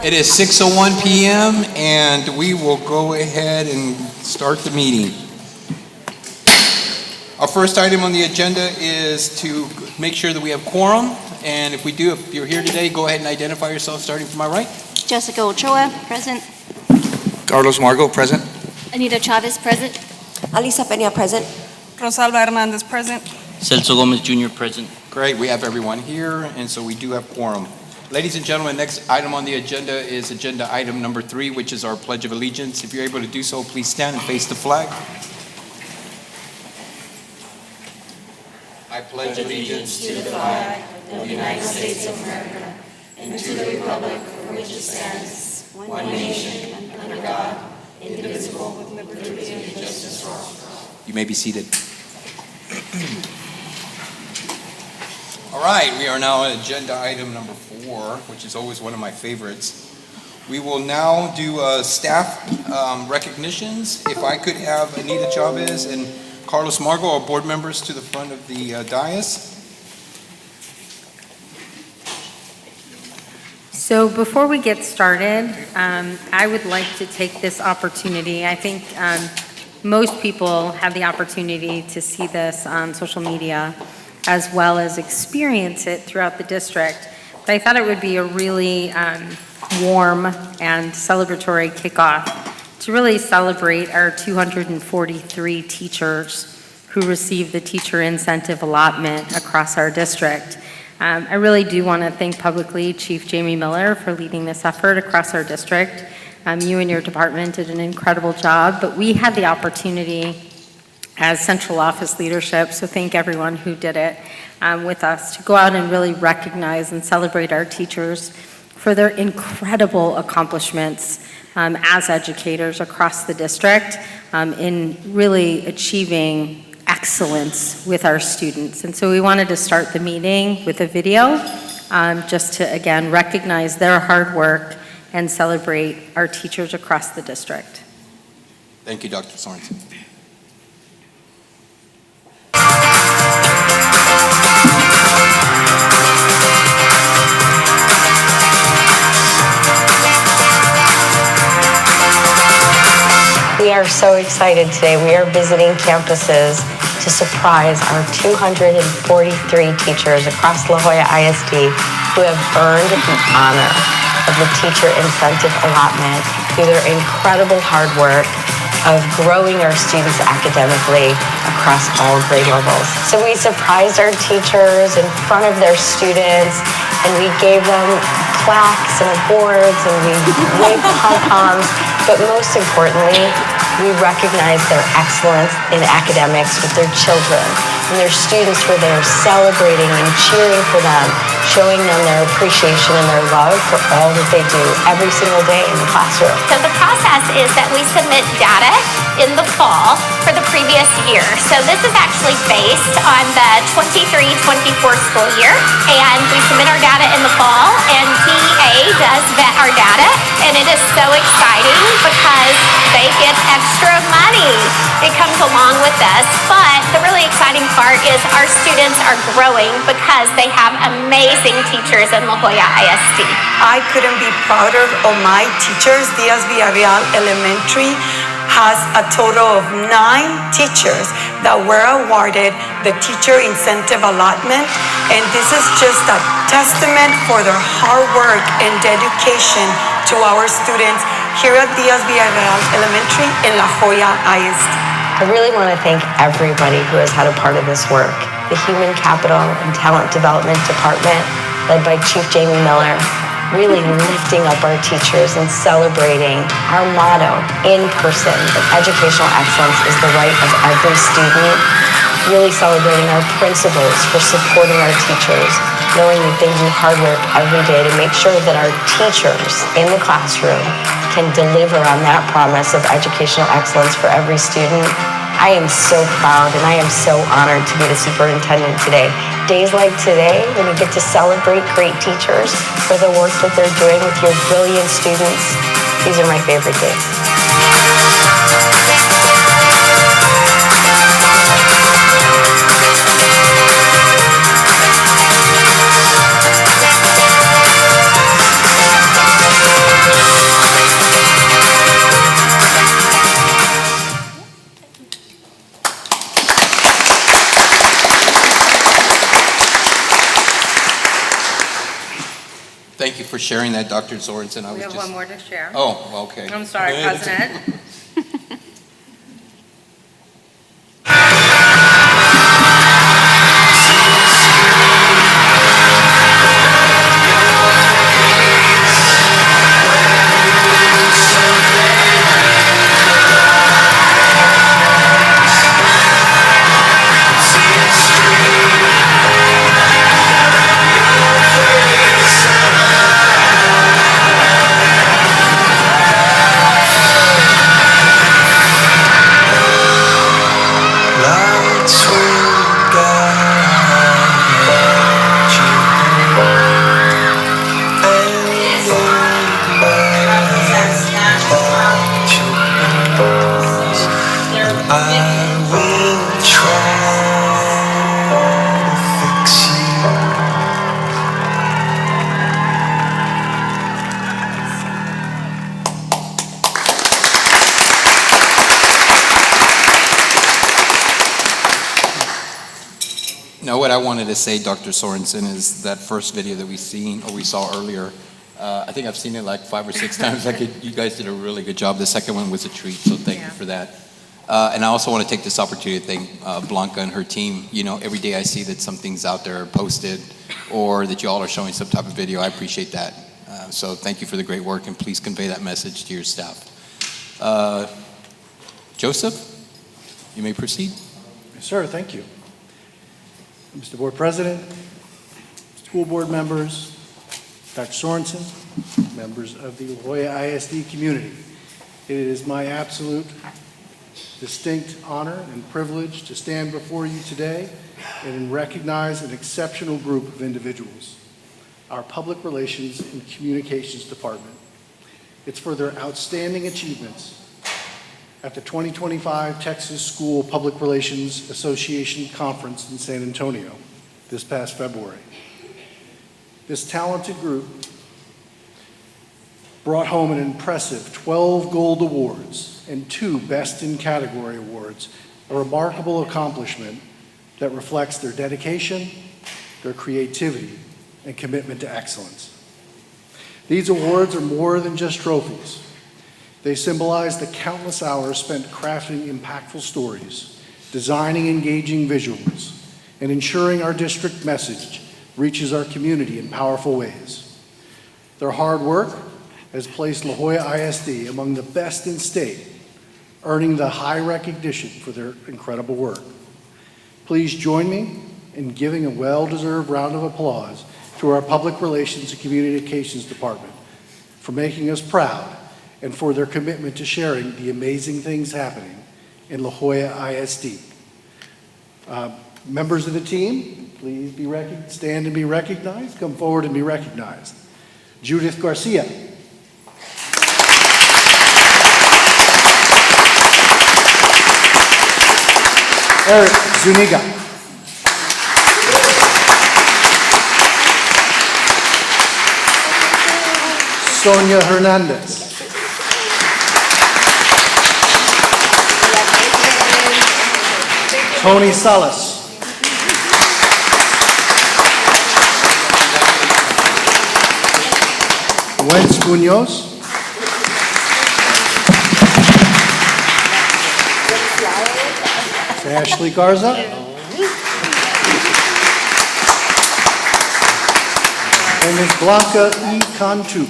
It is 6:01 p.m. and we will go ahead and start the meeting. Our first item on the agenda is to make sure that we have quorum. And if you're here today, go ahead and identify yourself, starting from my right. Jessica Ochoa, present. Carlos Margo, present. Anita Chavez, present. Alisa Peña, present. Rosalba Hernandez, present. Celso Gomez Jr., present. Great, we have everyone here, and so we do have quorum. Ladies and gentlemen, next item on the agenda is agenda item number 3, which is our Pledge of Allegiance. If you're able to do so, please stand and face the flag. I pledge allegiance to the flag of the United States of America and to the republic for which it stands, one nation, under God, indivisible, with liberty and justice for all. You may be seated. All right, we are now at agenda item number 4, which is always one of my favorites. We will now do staff recognitions. If I could have Anita Chavez and Carlos Margo, our board members, to the front of the dais. So before we get started, I would like to take this opportunity. I think most people have the opportunity to see this on social media as well as experience it throughout the district. But I thought it would be a really warm and celebratory kickoff to really celebrate our 243 teachers who received the teacher incentive allotment across our district. I really do want to thank publicly Chief Jamie Miller for leading this effort across our district. You and your department did an incredible job, but we had the opportunity as central office leadership, so thank everyone who did it with us, to go out and really recognize and celebrate our teachers for their incredible accomplishments as educators across the district in really achieving excellence with our students. And so we wanted to start the meeting with a video just to, again, recognize their hard work and celebrate our teachers across the district. Thank you, Dr. Sorensen. We are so excited today. We are visiting campuses to surprise our 243 teachers across La Joya ISD who have earned the honor of the teacher incentive allotment through their incredible hard work of growing our students academically across all grade levels. So we surprised our teachers in front of their students, and we gave them plaques and awards, and we waved pom-poms, but most importantly, we recognized their excellence in academics with their children and their students, where they are celebrating and cheering for them, showing them their appreciation and their love for all that they do every single day in the classroom. So the process is that we submit data in the fall for the previous year. So this is actually based on the 23-24 school year, and we submit our data in the fall, and DEA does vet our data, and it is so exciting because they get extra money. It comes along with this, but the really exciting part is our students are growing because they have amazing teachers in La Joya ISD. I couldn't be prouder of my teachers. Diaz Villarreal Elementary has a total of 9 teachers that were awarded the teacher incentive allotment, and this is just a testament for their hard work and dedication to our students here at Diaz Villarreal Elementary in La Joya ISD. I really want to thank everybody who has had a part of this work. The Human Capital and Talent Development Department, led by Chief Jamie Miller, really lifting up our teachers and celebrating our motto, in person, that educational excellence is the right of every student. Really celebrating our principals for supporting our teachers, knowing that they do hard work every day to make sure that our teachers in the classroom can deliver on that promise of educational excellence for every student. I am so proud and I am so honored to be the superintendent today. Days like today, when you get to celebrate great teachers for the work that they're doing with your brilliant students, these are my favorite days. thank you for sharing that, Dr. Sorensen. I We was have just. one more to share. Oh, okay. I'm sorry, President. No, what I wanted to say, Dr. Sorensen, is that first video that we saw earlier, I think I've seen it like 5 or 6 times. You guys did a really good job. The second one was a treat, so thank you for that. And I also want to take this opportunity to thank Blanca and her team. You know, every day I see that something's out there posted or that you all are showing some type of video. I appreciate that. So thank you for the great work, and please convey that message to your staff. Joseph, you may proceed. Yes, sir, thank you. Mr. Board President, school board members, Dr. Sorensen, members of the La Jolla ISD community. It is my absolute distinct honor and privilege to stand before you today and recognize an exceptional group of individuals, our Public Relations and Communications Department. It's for their outstanding achievements at the 2025 Texas School Public Relations Association Conference in San Antonio this past February. This talented group brought home an impressive 12 gold awards and 2 Best in Category awards, a remarkable accomplishment that reflects their dedication, their creativity, and commitment to excellence. These awards are more than just trophies. They symbolize the countless hours spent crafting impactful stories, designing engaging visuals, and ensuring our district message reaches our community in powerful ways. Their hard work has placed La Jolla ISD among the best in state, earning the high recognition for their incredible work. Please join me in giving a well-deserved round of applause to our Public Relations and Communications Department for making us proud and for their commitment to sharing the amazing things happening in La Jolla ISD. Members of the team, please stand and be recognized. Come forward and be recognized. Judith Garcia. Eric Zuniga. Sonia Hernandez. Tony Salas. Wentz Munoz. Ashley Garza. And Ms. Blanca E. Cantu.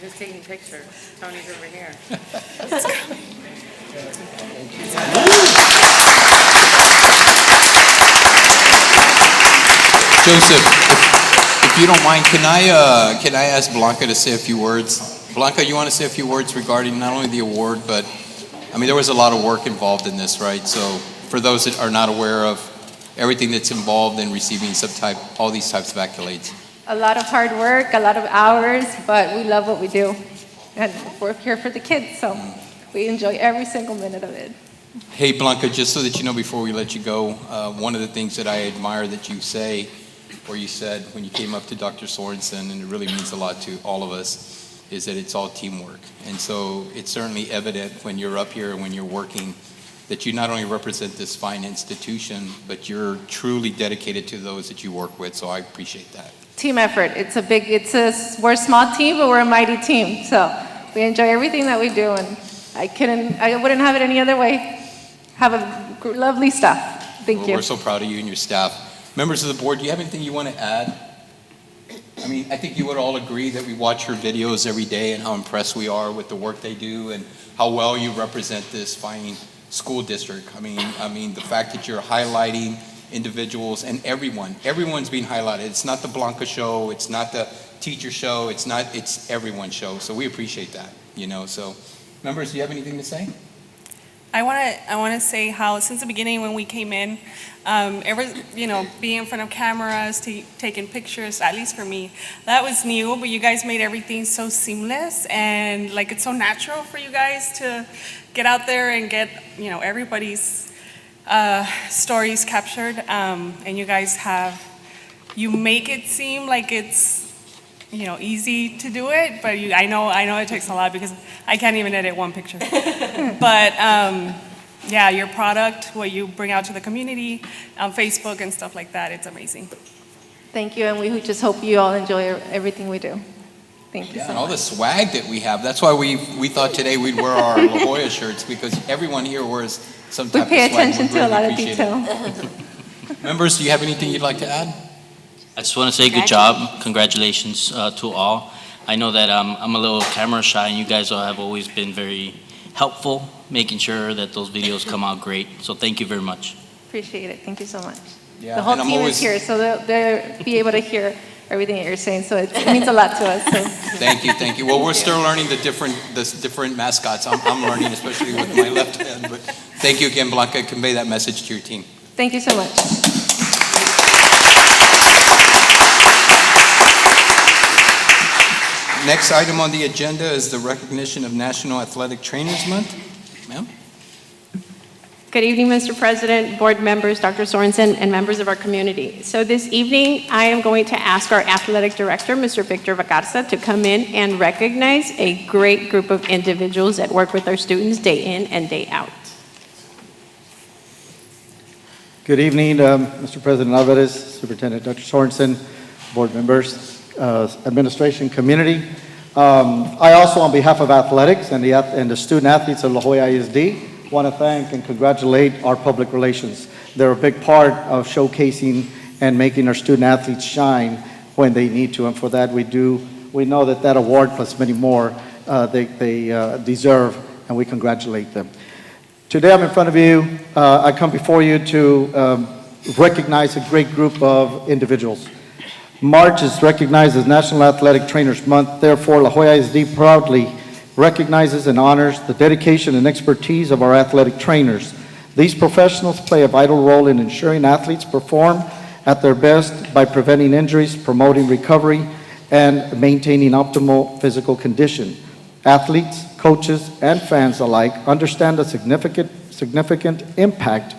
Who's taking pictures? Tony's over here. Joseph, if you don't mind, can I ask Blanca to say a few words? Blanca, you want to say a few words regarding not only the award, but I mean, there was a lot of work involved in this, right? So for those that are not aware of everything that's involved in receiving all these types of accolades. A lot of hard work, a lot of hours, but we love what we do. and we're here for the kids, so we enjoy every single minute of it. Hey, Blanca, just so that you know before we let you go, one of the things that I admire that you say, or you said when you came up to Dr. Sorensen, and it really means a lot to all of us, is that it's all teamwork. And so it's certainly evident when you're up here and when you're working that you not only represent this fine institution, but you're truly dedicated to those that you work with, so I appreciate that. Team effort. We're a small team, but we're a mighty team. So we enjoy everything that we do, and I wouldn't have it any other way. Have a lovely staff. Thank you. We're so proud of you and your staff. Members of the board, do you have anything you want to add? I mean, I think you would all agree that we watch your videos every day and how impressed we are with the work they do and how well you represent this fine school district. I mean, the fact that you're highlighting individuals and everyone's being highlighted. It's not the Blanca show, it's not the teacher show, it's everyone's show. So we appreciate that, so. Members, do you have anything to say? I want to say how since the beginning when we came in, being in front of cameras, taking pictures, at least for me, that was new, but you guys made everything so seamless and like it's so natural for you guys to get out there and get, everybody's stories captured, and you guys you make it seem like it's easy to do it, but I know it takes a lot because I can't even edit one picture. But yeah, your product, what you bring out to the community on Facebook and stuff like that, it's amazing. Thank you, and we just hope you all enjoy everything we do. Thank you so and much. all the swag that we have. That's why we thought today we'd wear our La Jolla shirts, because everyone here wears some type of swag. We pay attention to a lot of appreciate detail. Members, do you have anything you'd like to add? I just want to say good job. Congratulations to all. I know that I'm a little camera shy, and you guys all have always been very helpful, making sure that those videos come out great. So thank you very much. Appreciate it. Thank you so much. Yeah, The whole and I'm team always- is here, so they'll be able to hear everything that you're saying. So it means a lot to us. So. Thank you. Well, we're still learning the different mascots. I'm learning, especially with my left hand. But thank you again, Blanca. Convey that message to your team. Thank you so much. Next item on the agenda is the recognition of National Athletic Trainers Month. Ma'am? Good evening, Mr. President, board members, Dr. Sorensen, and members of our community. So this evening, I am going to ask our athletic director, Mr. Victor Vacarza, to come in and recognize a great group of individuals that work with our students day in and day out. Good evening, Mr. President Alvarez, Superintendent Dr. Sorensen, board members, administration, community. I also, on behalf of athletics and the student athletes of La Jolla ISD, want to thank and congratulate our public relations. They're a big part of showcasing and making our student athletes shine when they need to, and for that we know that award plus many more they deserve, and we congratulate them. Today I'm in front of you, I come before you to recognize a great group of individuals. March is recognized as National Athletic Trainers Month. Therefore, La Jolla ISD proudly recognizes and honors the dedication and expertise of our athletic trainers. These professionals play a vital role in ensuring athletes perform at their best by preventing injuries, promoting recovery, and maintaining optimal physical condition. Athletes, coaches, and fans alike understand the significant impact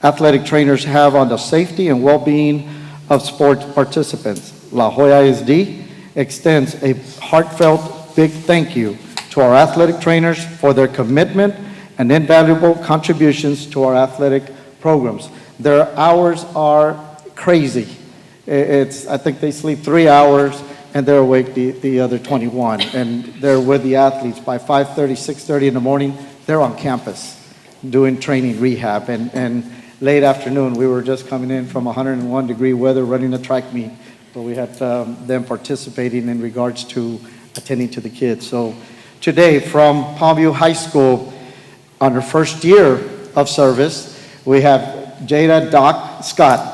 athletic trainers have on the safety and well-being of sports participants. La Jolla ISD extends a heartfelt big thank you to our athletic trainers for their commitment and invaluable contributions to our athletic programs. Their hours are crazy. I think they sleep 3 hours and they're awake the other 21. And they're with the athletes by 5:30, 6:30 in the morning. They're on campus doing training rehab. And late afternoon, we were just coming in from 101-degree weather running a track meet. So we had them participating in regards to attending to the kids. So today from Palmview High School, on her first year of service, we have Jada Doc Scott.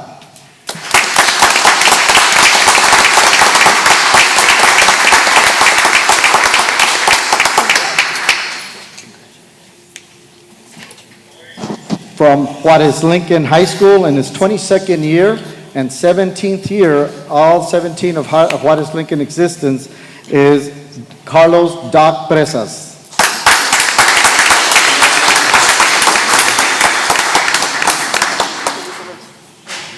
From Juarez Lincoln High School in his 22nd year and 17th year, all 17 of Juarez Lincoln existence, is Carlos Doc Presas.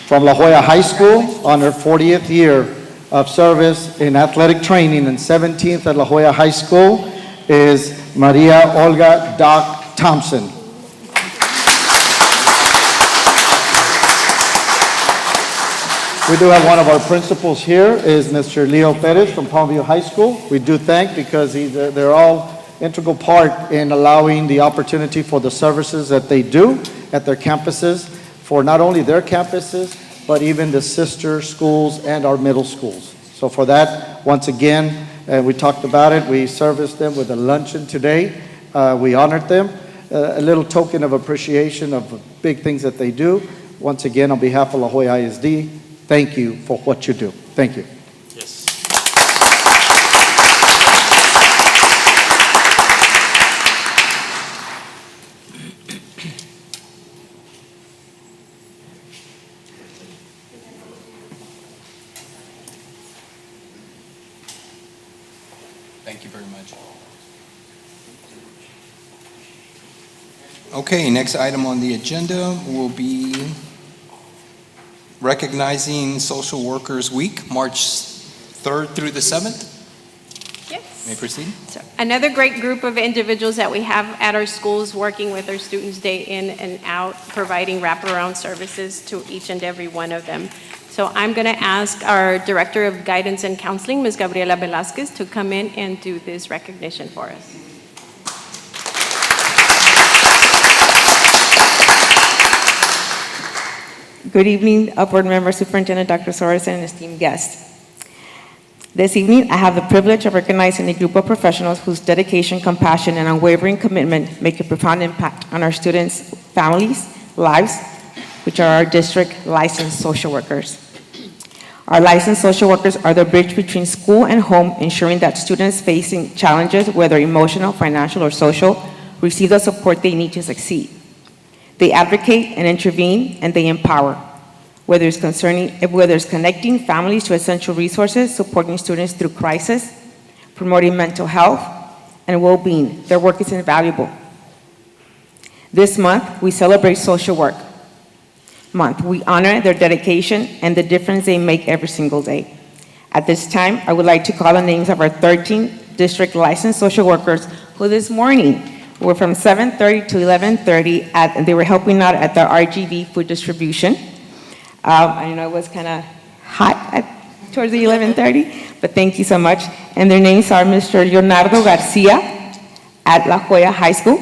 From La Jolla High School, on her 40th year of service in athletic training and 17th at La Jolla High School, is Maria Olga Doc Thompson. We do have one of our principals here, is Mr. Leo Perez from Palmview High School. We do thank because they're all integral part in allowing the opportunity for the services that they do at their campuses, for not only their campuses, but even the sister schools and our middle schools. So for that, once again, we talked about it, we serviced them with a luncheon today. We honored them. A little token of appreciation of the big things that they do. Once again, on behalf of La Jolla ISD, thank you for what you do. Thank you. Yes. Thank you very much. Okay, next item on the agenda will be recognizing Social Workers Week, March 3rd through the 7th. Yes. May I proceed? So another great group of individuals that we have at our schools working with our students day in and out, providing wraparound services to each and every one of them. So I'm going to ask our Director of Guidance and Counseling, Ms. Gabriela Velasquez, to come in and do this recognition for us. Good evening, Board Member Superintendent Dr. Sorensen and esteemed guests. This evening, I have the privilege of recognizing a group of professionals whose dedication, compassion, and unwavering commitment make a profound impact on our students' families, lives, which are our district licensed social workers. Our licensed social workers are the bridge between school and home, ensuring that students facing challenges, whether emotional, financial, or social, receive the support they need to succeed. They advocate and intervene, and they empower, whether it's connecting families to essential resources, supporting students through crisis, promoting mental health and well-being. Their work is invaluable. This month, we celebrate Social Work Month. We honor their dedication and the difference they make every single day. At this time, I would like to call the names of our 13 district licensed social workers who this morning were from 7:30 to 11:30, and they were helping out at the RGV food distribution. I know it was kind of hot towards the 11:30, but thank you so much. And their names are Mr. Leonardo Garcia at La Jolla High School,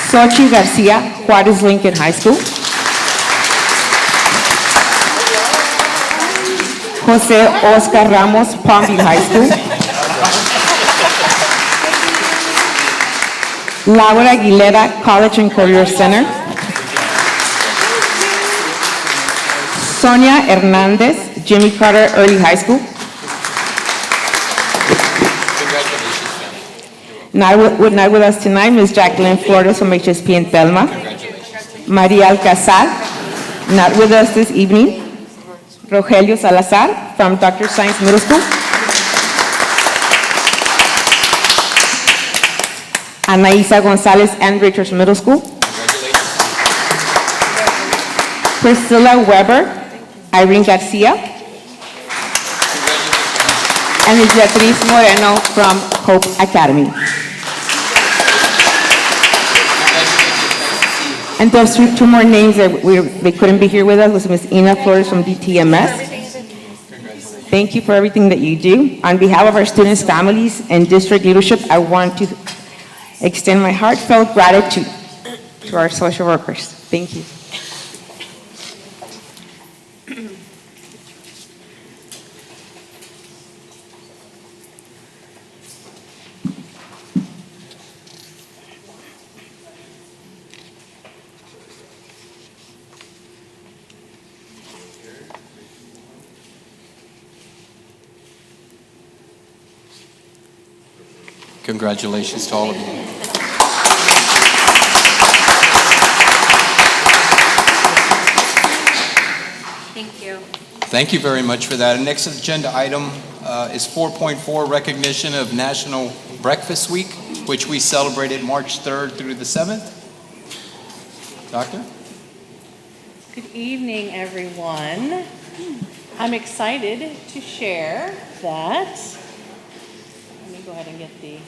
Xochitl Garcia, Juarez Lincoln High School, Jose Oscar Ramos, Palmview High School, Laura Aguilera, College and Career Center, Sonia Hernandez, Jimmy Carter Early High School. Not with us tonight, Ms. Jacqueline Flores from HSP in Thelma. Maria Alcazar, not with us this evening. Rogelio Salazar from Dr. Science Middle School. Anaisa Gonzalez and Richards Middle School. Priscilla Weber, Irene Garcia, and Beatriz Moreno from Hope Academy. And those two more names that they couldn't be here with us was Ms. Ina Flores from DTMS. Thank you for everything that you do. On behalf of our students, families, and district leadership, I want to extend my heartfelt gratitude to our social workers. Thank you. Congratulations to all of you. Thank you. Thank you very much for that. Next agenda item is 4.4, recognition of National Breakfast Week, which we celebrated March 3rd through the 7th. Doctor? Good evening, everyone. I'm excited to share that. Let me go ahead and get the.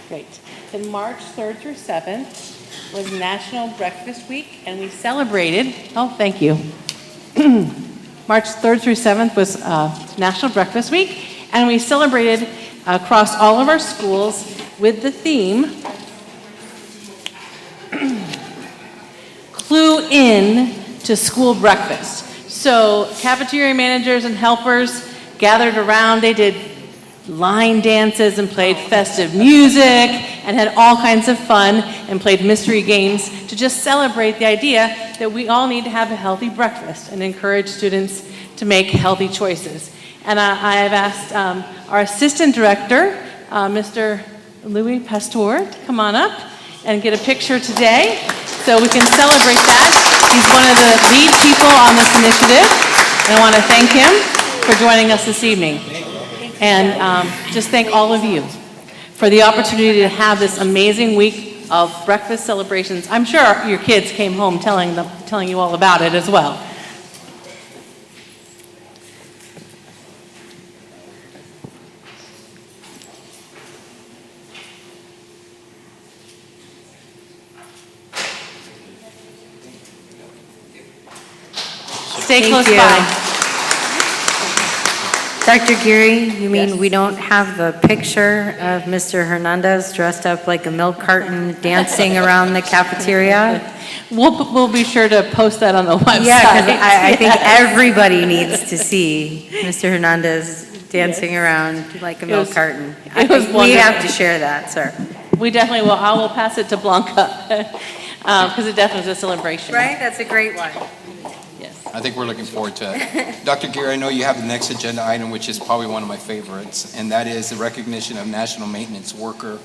Great. Then March 3rd through 7th was National Breakfast Week, and we celebrated. Oh, thank you. March 3rd through 7th was National Breakfast Week, and we celebrated across all of our schools with the theme Clue In to School Breakfast. So cafeteria managers and helpers gathered around. They did line dances and played festive music and had all kinds of fun and played mystery games to just celebrate the idea that we all need to have a healthy breakfast and encourage students to make healthy choices. And I have asked our assistant director, Mr. Louis Pasteur, to come on up and get a picture today so we can celebrate that. He's one of the lead people on this initiative, and I want to thank him for joining us this evening. And just thank all of you for the opportunity to have this amazing week of breakfast celebrations. I'm sure your kids came home telling you all about it as well. Stay close by. Dr. Geary, you mean we don't have the picture of Mr. Hernandez dressed up like a milk carton dancing around the cafeteria? We'll be sure to post that on the website. Yeah, because I think everybody needs to see Mr. Hernandez dancing around like a milk carton. I think we have to share that, sir. We definitely will. I will pass it to Blanca because it definitely is a celebration. Right? That's a great one. I think we're looking forward to it. Dr. Geary, I know you have the next agenda item, which is probably one of my favorites, and that is the recognition of National Maintenance Worker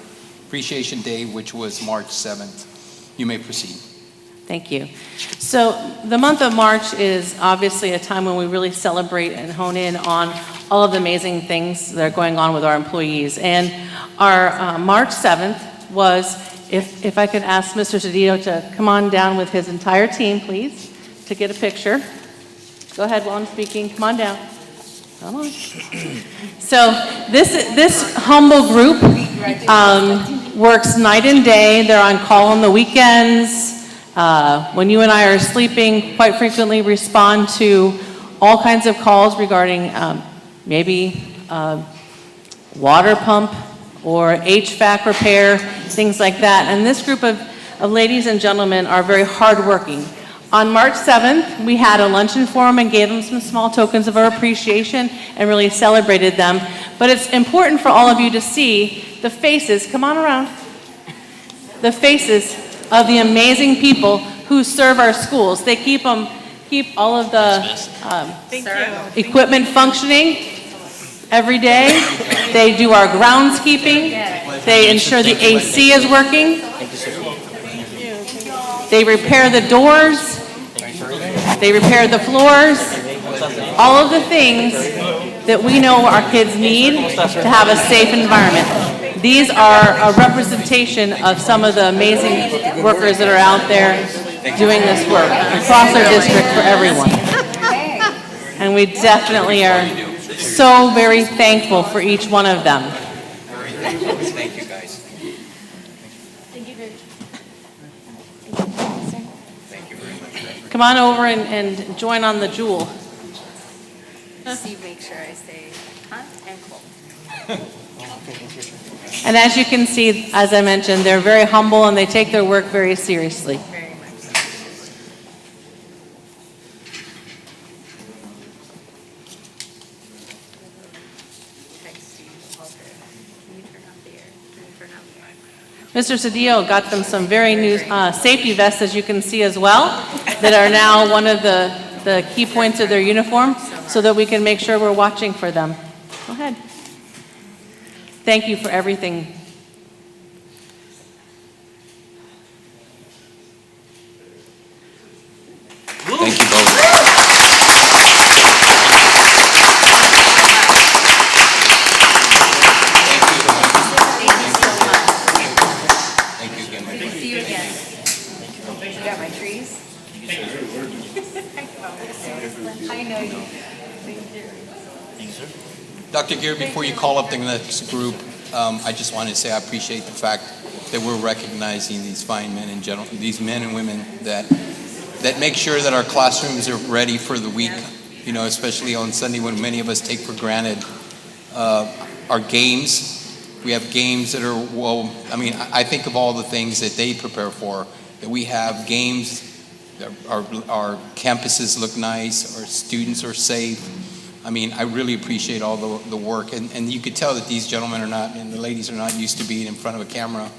Appreciation Day, which was March 7th. You may proceed. Thank you. So the month of March is obviously a time when we really celebrate and hone in on all of the amazing things that are going on with our employees. And our March 7th was, if I could ask Mr. Cedillo to come on down with his entire team, please, to get a picture. Go ahead while I'm speaking. Come on down. Come on. So this humble group works night and day. They're on call on the weekends. When you and I are sleeping, quite frequently respond to all kinds of calls regarding maybe water pump or HVAC repair, things like that. And this group of ladies and gentlemen are very hardworking. On March 7th, we had a luncheon for them and gave them some small tokens of our appreciation and really celebrated them. But it's important for all of you to see the faces, come on around, the faces of the amazing people who serve our schools. They keep all of the equipment functioning every day. They do our groundskeeping. They ensure the AC is working. They repair the doors. They repair the floors. All of the things that we know our kids need to have a safe environment. These are a representation of some of the amazing workers that are out there doing this work across our district for everyone. And we definitely are so very thankful for each one of them. Thank you, guys. Come on over and join on the jewel. See, make sure I stay hot and cold. And as you can see, as I mentioned, they're very humble and they take their work very seriously. Very much so. Mr. Cedillo got them some very new safety vests, as you can see as well, that are now one of the key points of their uniform, so that we can make sure we're watching for them. Go ahead. Thank you for everything. Thank Thank you both. Thank you again. Good to see you again. You got my trees? I know you. Dr. Gear, before you call up the next group, I just wanted to say I appreciate the fact that we're recognizing these fine men and these men and women that make sure that our classrooms are ready for the week, you know, especially on Sunday when many of us take for granted our games. We have games that are, well, I mean, I think of all the things that they prepare for, that we have games, our campuses look nice, our students are safe. I mean, I really appreciate all the work, and you could tell that these gentlemen are not, and the ladies are not used to being in front of a camera,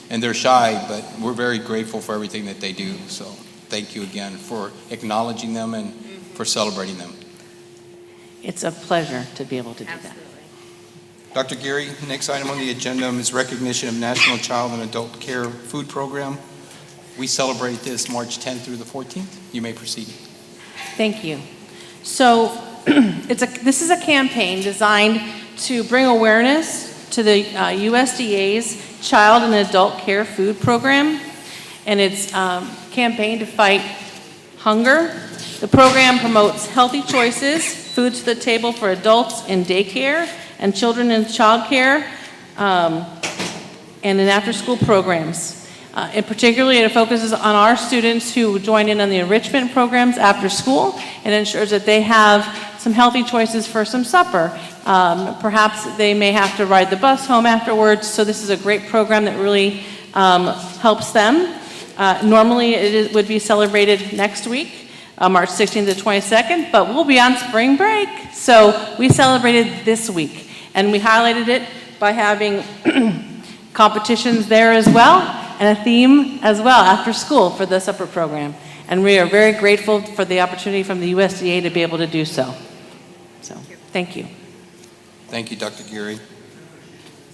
and they're shy, but we're very grateful for everything that they do. So thank you again for acknowledging them and for celebrating them. It's a pleasure to be able to do that. Dr. Geary, next item on the agenda is recognition of National Child and Adult Care Food Program. We celebrate this March 10th through the 14th. You may proceed. Thank you. So this is a campaign designed to bring awareness to the USDA's Child and Adult Care Food Program, and it's a campaign to fight hunger. The program promotes healthy choices, food to the table for adults in daycare and children in child care, and in after-school programs. And particularly, it focuses on our students who join in on the enrichment programs after school and ensures that they have some healthy choices for some supper. Perhaps they may have to ride the bus home afterwards, so this is a great program that really helps them. Normally, it would be celebrated next week, March 16th to 22nd, but we'll be on spring break. So we celebrated this week, and we highlighted it by having competitions there as well, and a theme as well after school for the supper program. And we are very grateful for the opportunity from the USDA to be able to do so. So, thank you. Thank you, Dr. Geary.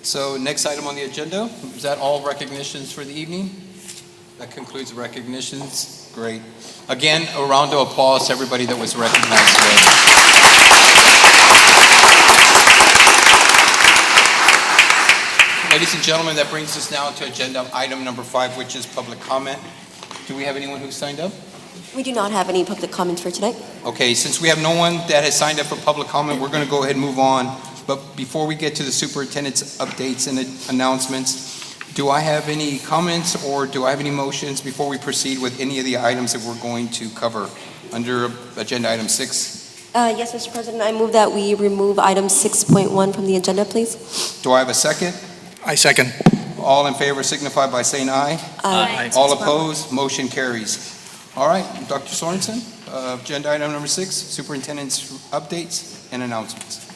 So next item on the agenda, is that all recognitions for the evening? That concludes the recognitions. Great. Again, a round of applause to everybody that was recognized today. Ladies and gentlemen, that brings us now to agenda item number 5, which is public comment. Do we have anyone who signed up? We do not have any public comments for tonight. Okay, since we have no one that has signed up for public comment, we're going to go ahead and move on. But before we get to the superintendent's updates and announcements, do I have any comments or do I have any motions before we proceed with any of the items that we're going to cover under agenda item 6? Yes, Mr. President, I move that we remove item 6.1 from the agenda, please. Do I have a second? I second. All in favor signify by saying aye. Aye. All opposed, motion carries. All right, Dr. Sorensen, agenda item number 6, superintendent's updates and announcements.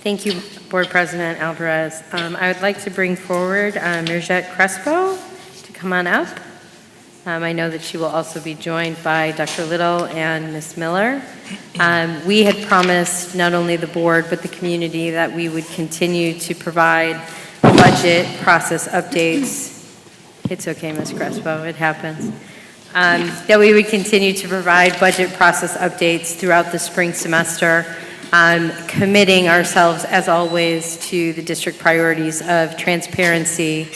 Thank you, Board President Alvarez. I would like to bring forward Mirjette Crespo to come on up. I know that she will also be joined by Dr. Little and Ms. Miller. We had promised not only the board but the community that we would continue to provide budget process updates. It's okay, Ms. Crespo, it happens. That we would continue to provide budget process updates throughout the spring semester, committing ourselves, as always, to the district priorities of transparency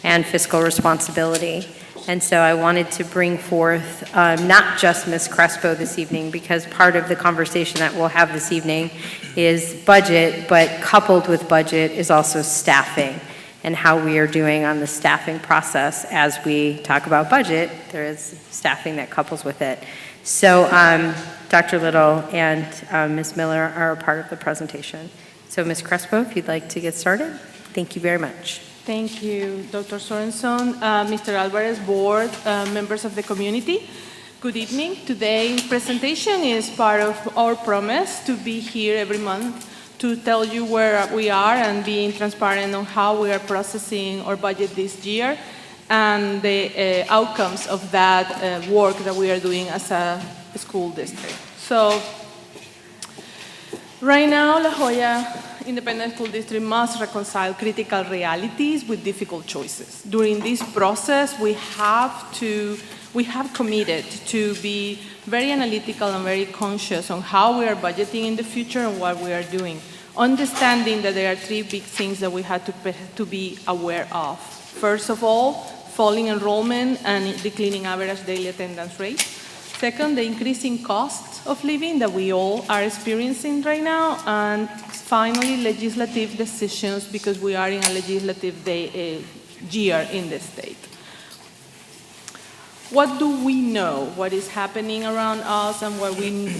and fiscal responsibility. And so I wanted to bring forth not just Ms. Crespo this evening, because part of the conversation that we'll have this evening is budget, but coupled with budget is also staffing and how we are doing on the staffing process. As we talk about budget, there is staffing that couples with it. So Dr. Little and Ms. Miller are a part of the presentation. So Ms. Crespo, if you'd like to get started, thank you very much. Thank you, Dr. Sorensen, Mr. Alvarez, board, members of the community. Good evening. Today's presentation is part of our promise to be here every month to tell you where we are and being transparent on how we are processing our budget this year and the outcomes of that work that we are doing as a school district. So right now, La Jolla Independent School District must reconcile critical realities with difficult choices. During this process, we have to we have committed to be very analytical and very conscious on how we are budgeting in the future and what we are doing, understanding that there are three big things that we had to be aware of. First of all, falling enrollment and declining average daily attendance rate. Second, the increasing cost of living that we all are experiencing right now. And finally, legislative decisions, because we are in a legislative year in the state. What do we know? What is happening around us and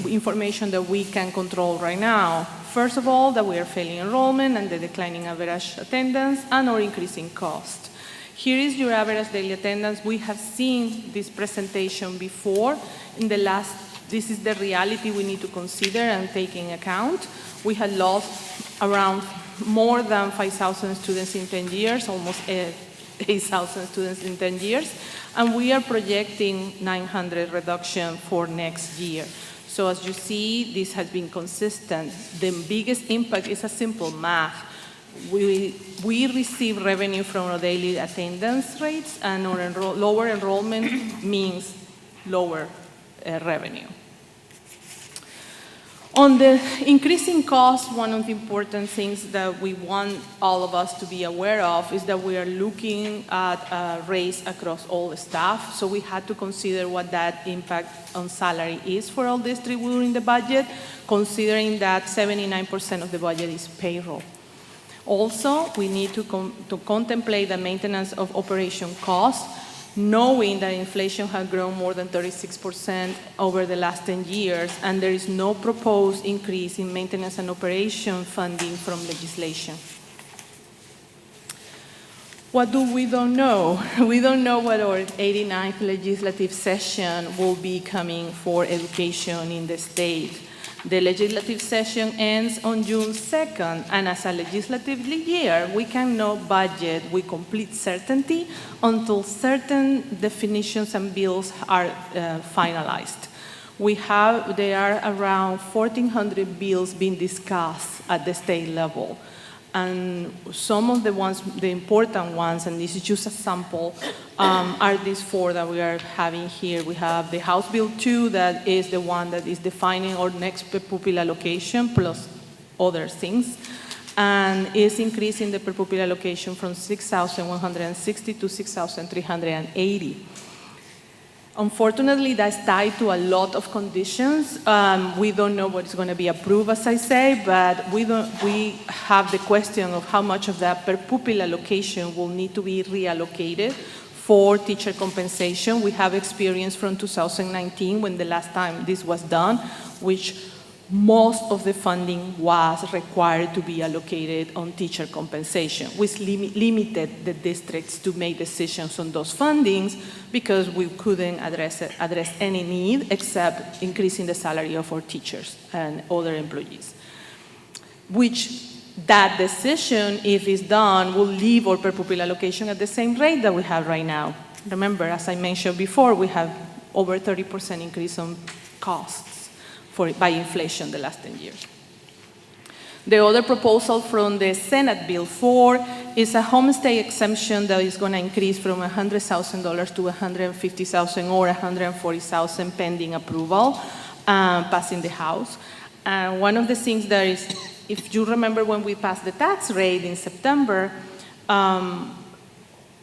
information that we can control right now? First of all, that we are failing enrollment and the declining average attendance and our increasing cost. Here is your average daily attendance. We have seen this presentation before. This is the reality we need to consider and take in account. We had lost around more than 5,000 students in 10 years, almost 8,000 students in 10 years, and we are projecting 900 reduction for next year. So as you see, this has been consistent. The biggest impact is a simple math. We receive revenue from our daily attendance rates, and our lower enrollment means lower revenue. On the increasing cost, one of the important things that we want all of us to be aware of is that we are looking at a raise across all the staff. So we had to consider what that impact on salary is for all districts within the budget, considering that 79% of the budget is payroll. Also, we need to contemplate the maintenance of operation costs, knowing that inflation has grown more than 36% over the last 10 years, and there is no proposed increase in maintenance and operation funding from legislation. What do we don't know? We don't know what our 89th legislative session will be coming for education in the state. The legislative session ends on June 2nd, and as a legislative year, we cannot budget with complete certainty until certain definitions and bills are finalized. There are around 1,400 bills being discussed at the state level. And some of the important ones, and this is just a sample, are these four that we are having here. We have the House Bill 2, that is the one that is defining our next per pupil allocation, plus other things, and is increasing the per pupil allocation from 6,160 to 6,380. Unfortunately, that's tied to a lot of conditions. We don't know what is going to be approved, as I say, but we have the question of how much of that per pupil allocation will need to be reallocated for teacher compensation. We have experience from 2019, when the last time this was done, which most of the funding was required to be allocated on teacher compensation, which limited the districts to make decisions on those fundings because we couldn't address any need except increasing the salary of our teachers and other employees. That decision, if it's done, will leave our per pupil allocation at the same rate that we have right now. Remember, as I mentioned before, we have over 30% increase on costs by inflation the last 10 years. The other proposal from the Senate Bill 4 is a homestay exemption that is going to increase from $100,000 to $150,000 or $140,000 pending approval, passing the House. And one of the things that is, if you remember when we passed the tax rate in September,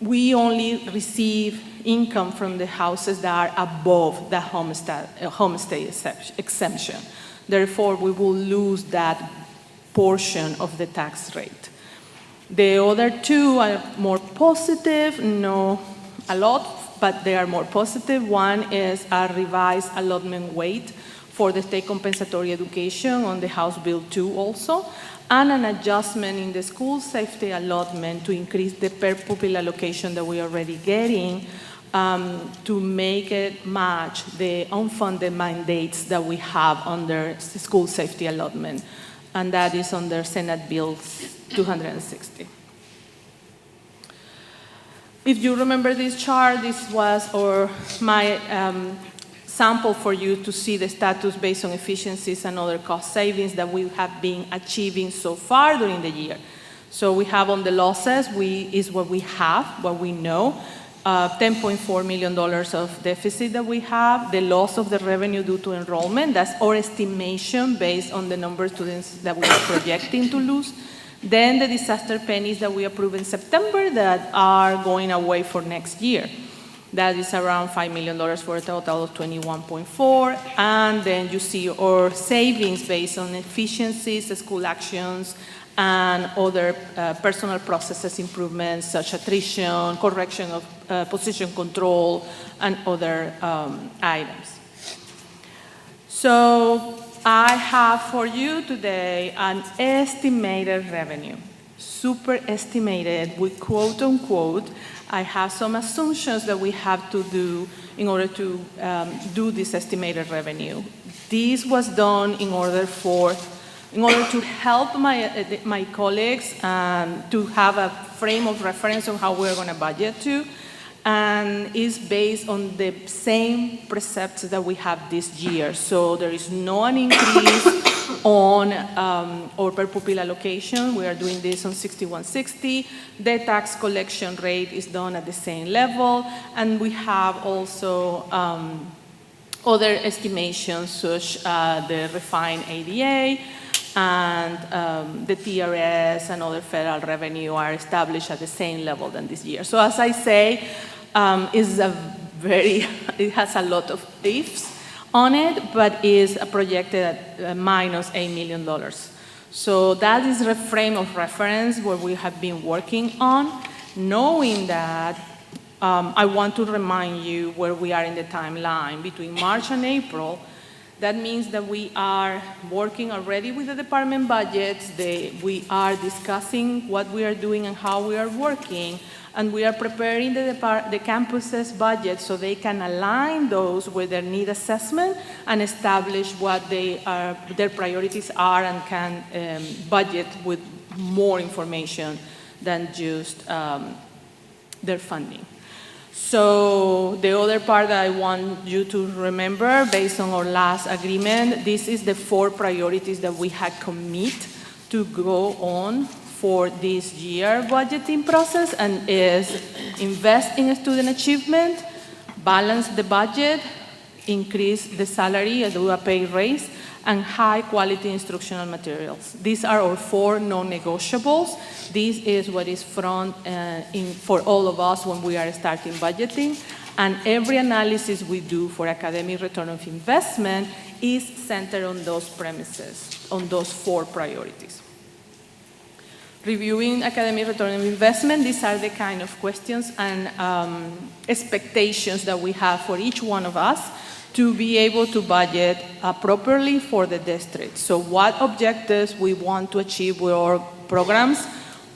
we only receive income from the houses that are above the homestay exemption. Therefore, we will lose that portion of the tax rate. The other two are more positive, no a lot, but they are more positive. One is a revised allotment weight for the state compensatory education on the House Bill 2 also, and an adjustment in the school safety allotment to increase the per pupil allocation that we are already getting, to make it match the unfunded mandates that we have under school safety allotment, and that is under Senate Bill 260. If you remember this chart, this was my sample for you to see the status based on efficiencies and other cost savings that we have been achieving so far during the year. So we have on the losses, is what we have, what we know. $10.4 million of deficit that we have, the loss of the revenue due to enrollment, that's our estimation based on the number of students that we are projecting to lose. Then the disaster pennies that we approved in September that are going away for next year. That is around $5 million for a total of 21.4. And then you see our savings based on efficiencies, school actions, and other personal processes improvements such as attrition, correction of position control, and other items. So I have for you today an estimated revenue, super estimated with quote unquote. I have some assumptions that we have to do in order to do this estimated revenue. This was done in order to help my colleagues to have a frame of reference on how we're going to budget to, and is based on the same precepts that we have this year. So there is no an increase on our per pupil allocation. We are doing this on 6160. The tax collection rate is done at the same level, and we have also other estimations such as the refined ADA, and the TRS and other federal revenue are established at the same level than this year. So as I say, it has a lot of ifs on it, but is projected at minus $8 million. So that is the frame of reference where we have been working on. Knowing that, I want to remind you where we are in the timeline. Between March and April, that means that we are working already with the department budgets. We are discussing what we are doing and how we are working, and we are preparing the campus's budget so they can align those with their need assessment and establish what their priorities are, and can budget with more information than just their funding. So the other part that I want you to remember, based on our last agreement, this is the 4 priorities that we had commit to go on for this year budgeting process, and is invest in student achievement, balance the budget, increase the salary and do a pay raise, and high quality instructional materials. These are our 4 non-negotiables. This is what is front for all of us when we are starting budgeting. And every analysis we do for academic return of investment is centered on those premises, on those 4 priorities. Reviewing academic return of investment, these are the kind of questions and expectations that we have for each one of us to be able to budget properly for the district. So what objectives we want to achieve with our programs,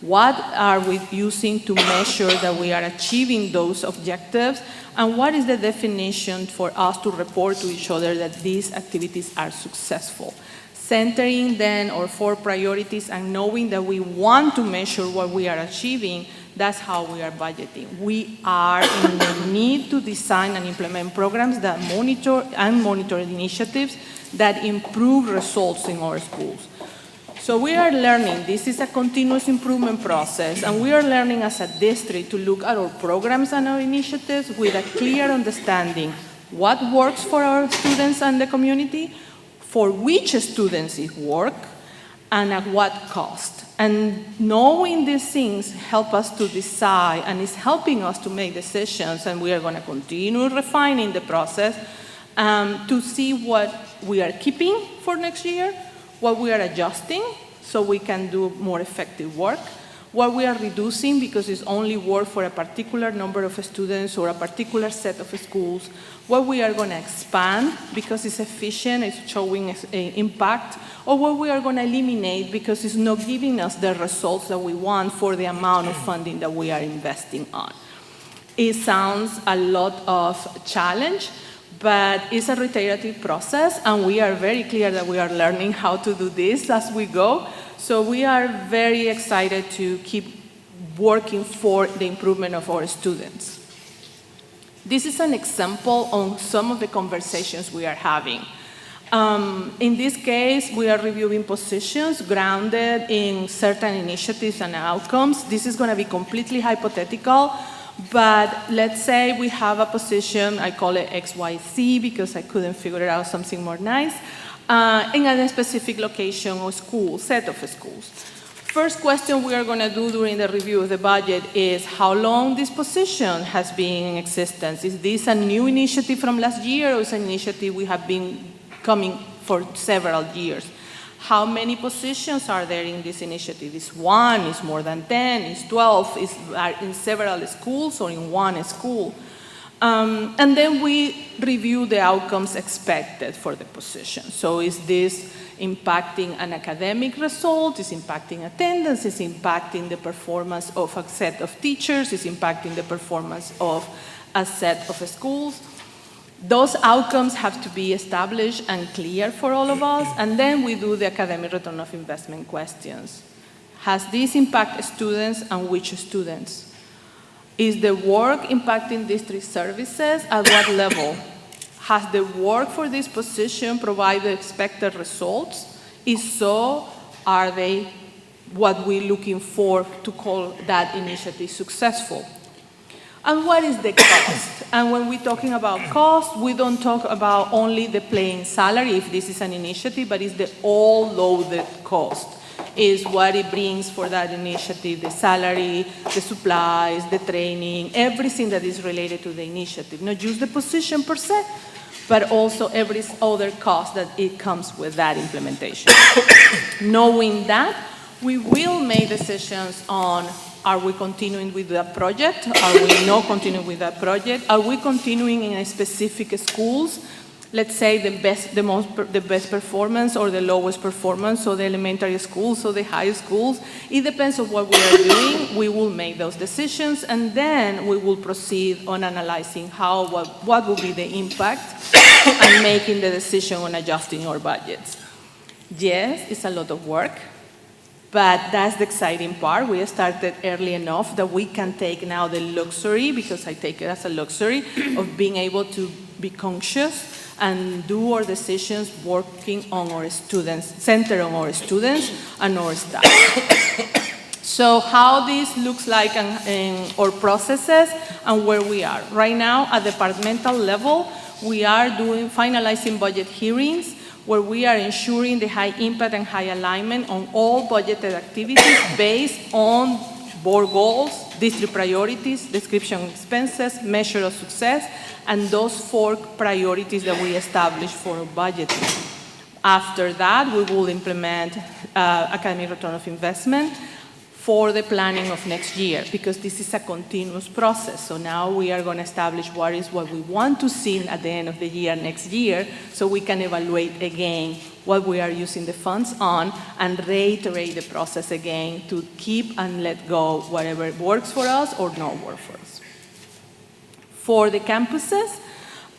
what are we using to measure that we are achieving those objectives, and what is the definition for us to report to each other that these activities are successful. Centering then our 4 priorities and knowing that we want to measure what we are achieving, that's how we are budgeting. We are in the need to design and implement programs that monitor initiatives that improve results in our schools. So we are learning. This is a continuous improvement process, and we are learning as a district to look at our programs and our initiatives with a clear understanding what works for our students and the community, for which students it works, and at what cost. And knowing these things help us to decide, and is helping us to make decisions, and we are going to continue refining the process to see what we are keeping for next year, what we are adjusting so we can do more effective work, what we are reducing because it's only work for a particular number of students or a particular set of schools, what we are going to expand because it's efficient, it's showing impact, or what we are going to eliminate because it's not giving us the results that we want for the amount of funding that we are investing on. It sounds a lot of challenge, but it's a iterative process, and we are very clear that we are learning how to do this as we go. So we are very excited to keep working for the improvement of our students. This is an example on some of the conversations we are having. In this case, we are reviewing positions grounded in certain initiatives and outcomes. This is going to be completely hypothetical, But let's say we have a position, I call it XYZ because I couldn't figure out something more nice, in a specific location or school, set of schools. First question we are going to do during the review of the budget is how long this position has been in existence. Is this a new initiative from last year, or is it an initiative we have been coming for several years? How many positions are there in this initiative? Is one, is more than 10, is 12, is in several schools or in one school? And then we review the outcomes expected for the position. So is this impacting an academic result? Is impacting attendance? Is impacting the performance of a set of teachers? Is impacting the performance of a set of schools? Those outcomes have to be established and clear for all of us, and then we do the academic return of investment questions. Has this impacted students, and which students? Is the work impacting district services? At what level? Has the work for this position provided expected results? If so, are they what we're looking for to call that initiative successful? And what is the cost? And when we're talking about cost, we don't talk about only the plain salary, if this is an initiative, but it's the all-loaded cost. Is what it brings for that initiative, the salary, the supplies, the training, everything that is related to the initiative. Not just the position per se, but also every other cost that it comes with that implementation. Knowing that, we will make decisions on, are we continuing with that project? Are we not continuing with that project? Are we continuing in a specific schools? Let's say the best performance or the lowest performance, so the elementary schools or the high schools. It depends on what we are doing. We will make those decisions, and then we will proceed on analyzing what will be the impact and making the decision on adjusting our budgets. Yes, it's a lot of work. But that's the exciting part. We started early enough that we can take now the luxury, because I take it as a luxury, of being able to be conscious and do our decisions working on our students, centered on our students and our staff. So how this looks like in our processes and where we are. Right now, at departmental level, we are finalizing budget hearings, where we are ensuring the high impact and high alignment on all budgeted activities based on board goals, district priorities, description of expenses, measure of success, and those 4 priorities that we established for budgeting. After that, we will implement academic return of investment for the planning of next year, because this is a continuous process. So now we are going to establish what we want to see at the end of the year next year, so we can evaluate again what we are using the funds on and reiterate the process again to keep and let go whatever works for us or not work for us. For the campuses,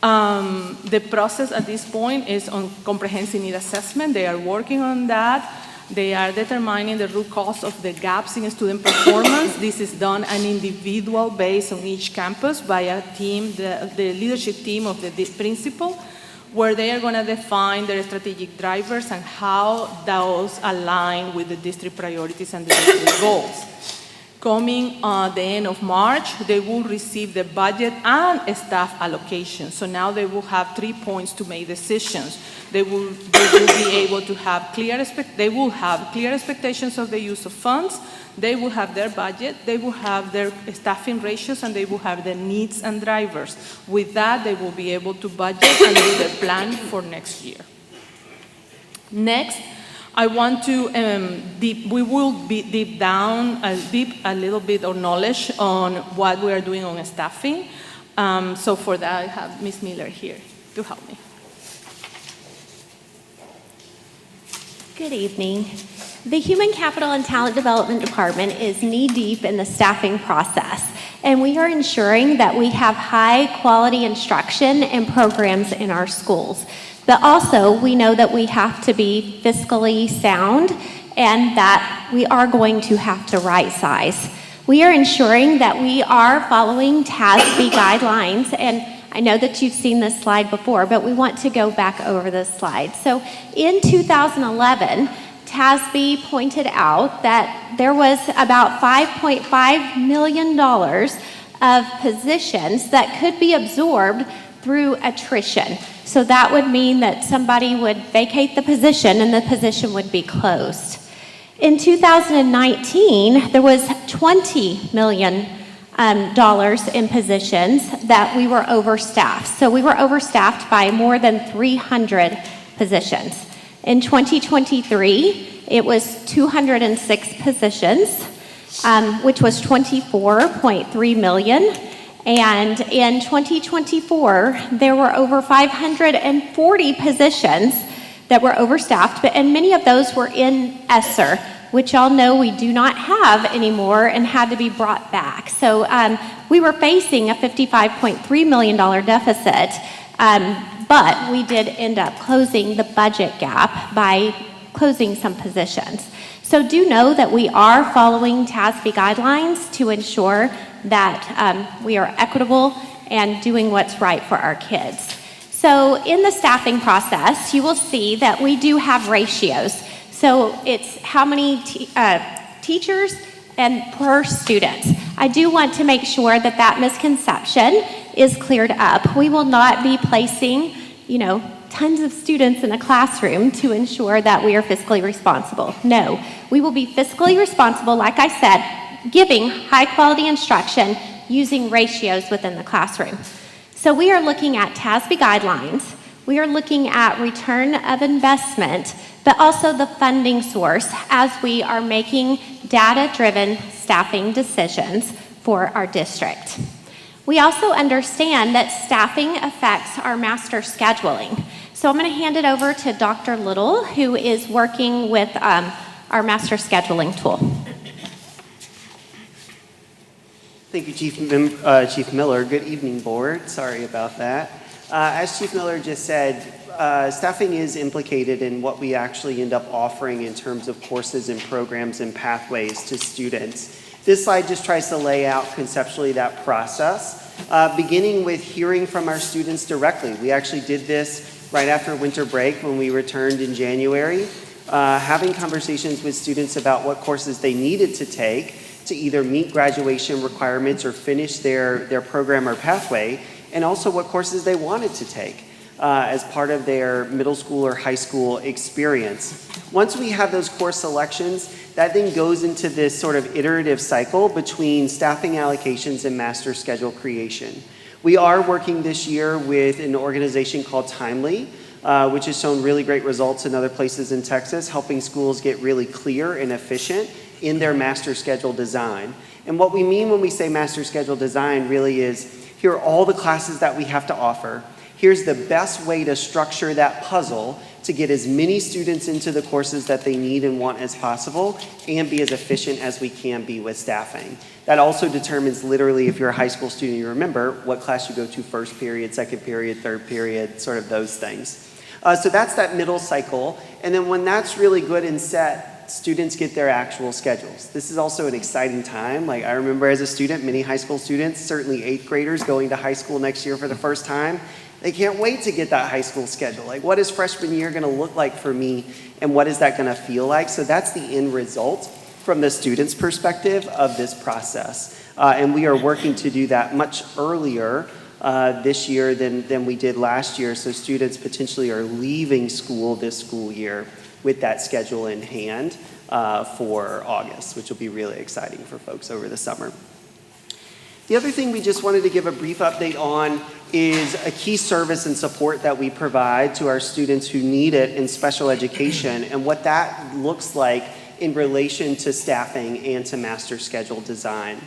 the process at this point is on comprehensive need assessment. They are working on that. They are determining the root cause of the gaps in student performance. This is done an individual based on each campus by a team, the leadership team of the principal, where they are going to define their strategic drivers and how those align with the district priorities and the district goals. Coming at the end of March, they will receive the budget and staff allocation. So now they will have 3 points to make decisions. They will be able to have clear expectations of the use of funds. They will have their budget. They will have their staffing ratios, and they will have their needs and drivers. With that, they will be able to budget and do their plan for next year. Next, I want to we will deep a little bit of knowledge on what we are doing on staffing. So for that, I have Ms. Miller here to help me. Good evening. The Human Capital and Talent Development Department is knee-deep in the staffing process, and we are ensuring that we have high-quality instruction and programs in our schools. But also, we know that we have to be fiscally sound and that we are going to have to right-size. We are ensuring that we are following TASB guidelines, and I know that you've seen this slide before, but we want to go back over this slide. So in 2011, TASB pointed out that there was about $5.5 million of positions that could be absorbed through attrition. So that would mean that somebody would vacate the position and the position would be closed. In 2019, there was $20 million in positions that we were overstaffed. So we were overstaffed by more than 300 positions. In 2023, it was 206 positions, which was $24.3 million. And in 2024, there were over 540 positions that were overstaffed, and many of those were in ESSER, which y'all know we do not have anymore and had to be brought back. So we were facing a $55.3 million deficit, but we did end up closing the budget gap by closing some positions. So do know that we are following TASB guidelines to ensure that we are equitable and doing what's right for our kids. So in the staffing process, you will see that we do have ratios. So it's how many teachers and per student. I do want to make sure that that misconception is cleared up. We will not be placing, tons of students in a classroom to ensure that we are fiscally responsible. No, we will be fiscally responsible, like I said, giving high quality instruction using ratios within the classroom. So we are looking at TASB guidelines, we are looking at return of investment, but also the funding source as we are making data-driven staffing decisions for our district. We also understand that staffing affects our master scheduling. So I'm going to hand it over to Dr. Little, who is working with our master scheduling tool. Thank you, Chief Miller. Good evening, board. Sorry about that. As Chief Miller just said, staffing is implicated in what we actually end up offering in terms of courses and programs and pathways to students. This slide just tries to lay out conceptually that process, beginning with hearing from our students directly. We actually did this right after winter break when we returned in January, having conversations with students about what courses they needed to take to either meet graduation requirements or finish their program or pathway, and also what courses they wanted to take as part of their middle school or high school experience. Once we have those course selections, that then goes into this sort of iterative cycle between staffing allocations and master schedule creation. We are working this year with an organization called Timely, which has shown really great results in other places in Texas, helping schools get really clear and efficient in their master schedule design. And what we mean when we say master schedule design really is, here are all the classes that we have to offer. Here's the best way to structure that puzzle to get as many students into the courses that they need and want as possible and be as efficient as we can be with staffing. That also determines literally, if you're a high school student, you remember what class you go to first period, second period, third period, sort of those things. So that's that middle cycle. And then when that's really good and set, students get their actual schedules. This is also an exciting time. Like, I remember as a student, many high school students, certainly 8th graders going to high school next year for the first time. They can't wait to get that high school schedule. Like, what is freshman year gonna look like for me, and what is that gonna feel like? So that's the end result from the student's perspective of this process. And we are working to do that much earlier this year than we did last year, so students potentially are leaving school this school year with that schedule in hand for August, which will be really exciting for folks over the summer. The other thing we just wanted to give a brief update on is a key service and support that we provide to our students who need it in special education, and what that looks like in relation to staffing and to master schedule design.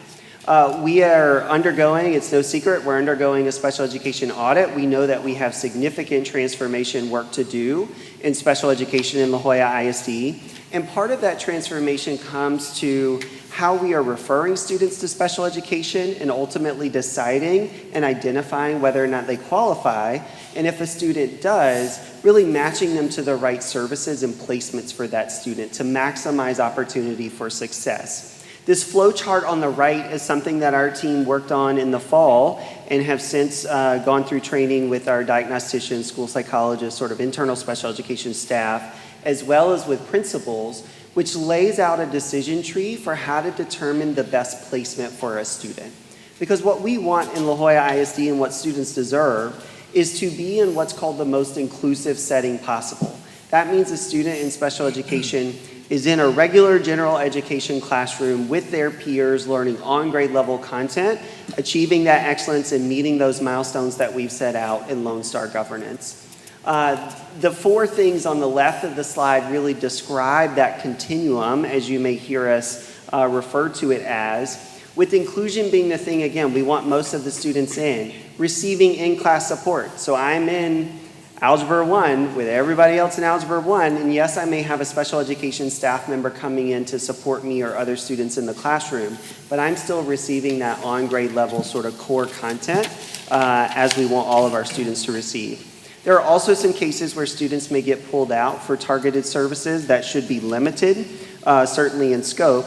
We are undergoing, it's no secret, we're undergoing a special education audit. We know that we have significant transformation work to do in special education in La Jolla ISD. And part of that transformation comes to how we are referring students to special education and ultimately deciding and identifying whether or not they qualify. And if a student does, really matching them to the right services and placements for that student to maximize opportunity for success. This flow chart on the right is something that our team worked on in the fall and have since gone through training with our diagnosticians, school psychologists, sort of internal special education staff, as well as with principals, which lays out a decision tree for how to determine the best placement for a student. Because what we want in La Jolla ISD and what students deserve is to be in what's called the most inclusive setting possible. That means a student in special education is in a regular general education classroom with their peers, learning on grade level content, achieving that excellence and meeting those milestones that we've set out in Lone Star governance. The 4 things on the left of the slide really describe that continuum, as you may hear us refer to it as, with inclusion being the thing, again, we want most of the students in, receiving in-class support. So I'm in Algebra 1 with everybody else in Algebra 1, and yes, I may have a special education staff member coming in to support me or other students in the classroom, but I'm still receiving that on-grade level sort of core content as we want all of our students to receive. There are also some cases where students may get pulled out for targeted services that should be limited, certainly in scope.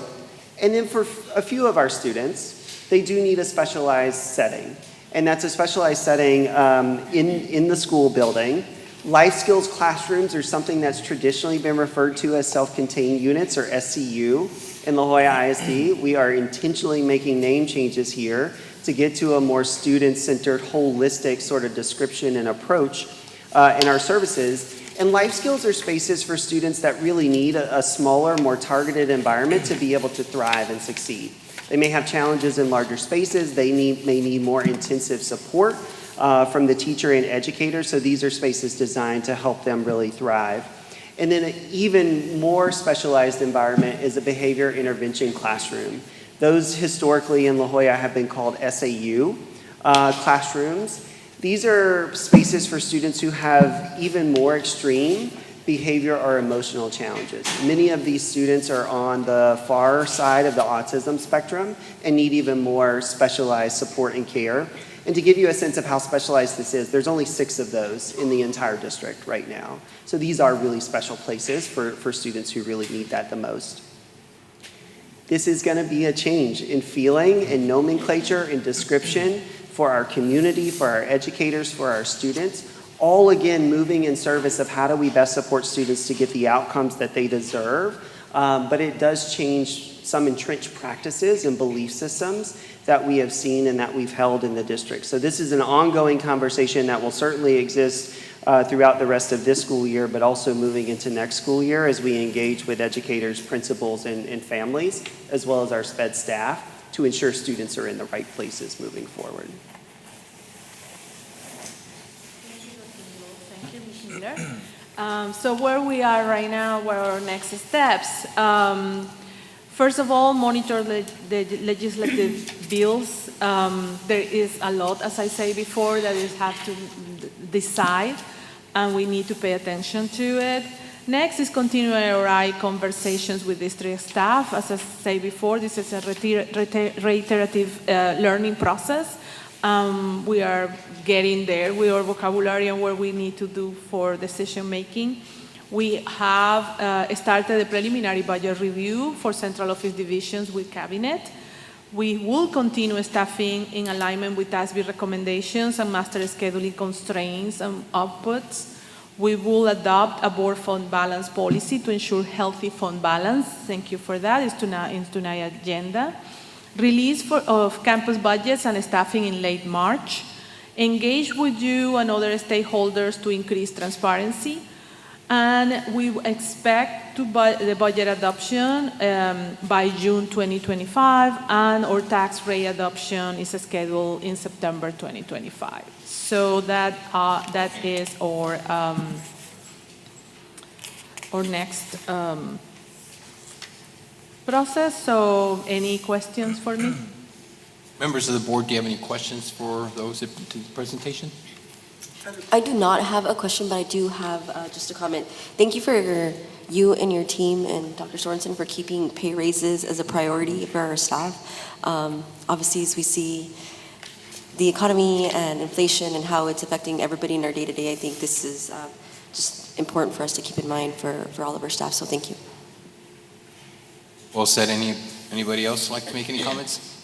And then for a few of our students, they do need a specialized setting. And that's a specialized setting in the school building. Life skills classrooms are something that's traditionally been referred to as self-contained units, or SCU, in La Jolla ISD. We are intentionally making name changes here to get to a more student-centered, holistic sort of description and approach in our services. And life skills are spaces for students that really need a smaller, more targeted environment to be able to thrive and succeed. They may have challenges in larger spaces. They may need more intensive support from the teacher and educator. So these are spaces designed to help them really thrive. And then an even more specialized environment is a behavior intervention classroom. Those historically in La Jolla have been called SAU classrooms. These are spaces for students who have even more extreme behavior or emotional challenges. Many of these students are on the far side of the autism spectrum and need even more specialized support and care. And to give you a sense of how specialized this is, there's only 6 of those in the entire district right now. So these are really special places for students who really need that the most. This is going to be a change in feeling and nomenclature and description for our community, for our educators, for our students, all again moving in service of how do we best support students to get the outcomes that they deserve. But it does change some entrenched practices and belief systems that we have seen and that we've held in the district. So this is an ongoing conversation that will certainly exist throughout the rest of this school year, but also moving into next school year as we engage with educators, principals, and families, as well as our SPED staff, to ensure students are in the right places moving forward. Thank you, Ms. Miller. So where we are right now, what are our next steps? First of all, monitor the legislative bills. There is a lot, as I said before, that we have to decide, and we need to pay attention to it. Next is continue ARI conversations with district staff. As I said before, this is a reiterative learning process. We are getting there with our vocabulary and what we need to do for decision making. We have started a preliminary budget review for central office divisions with cabinet. We will continue staffing in alignment with ASBE recommendations and master scheduling constraints and outputs. We will adopt a board fund balance policy to ensure healthy fund balance. Thank you for that. It's tonight's agenda. Release of campus budgets and staffing in late March. Engage with you and other stakeholders to increase transparency. And we expect the budget adoption by June 2025, and our tax rate adoption is scheduled in September 2025. So that is our next process. So any questions for me? Members of the board, do you have any questions for those at the presentation? I do not have a question, but I do have just a comment. Thank you for you and your team and Dr. Sorensen for keeping pay raises as a priority for our staff. Obviously, as we see the economy and inflation and how it's affecting everybody in our day-to-day, I think this is just important for us to keep in mind for all of our staff, so thank you. Well said. Anybody else like to make any comments?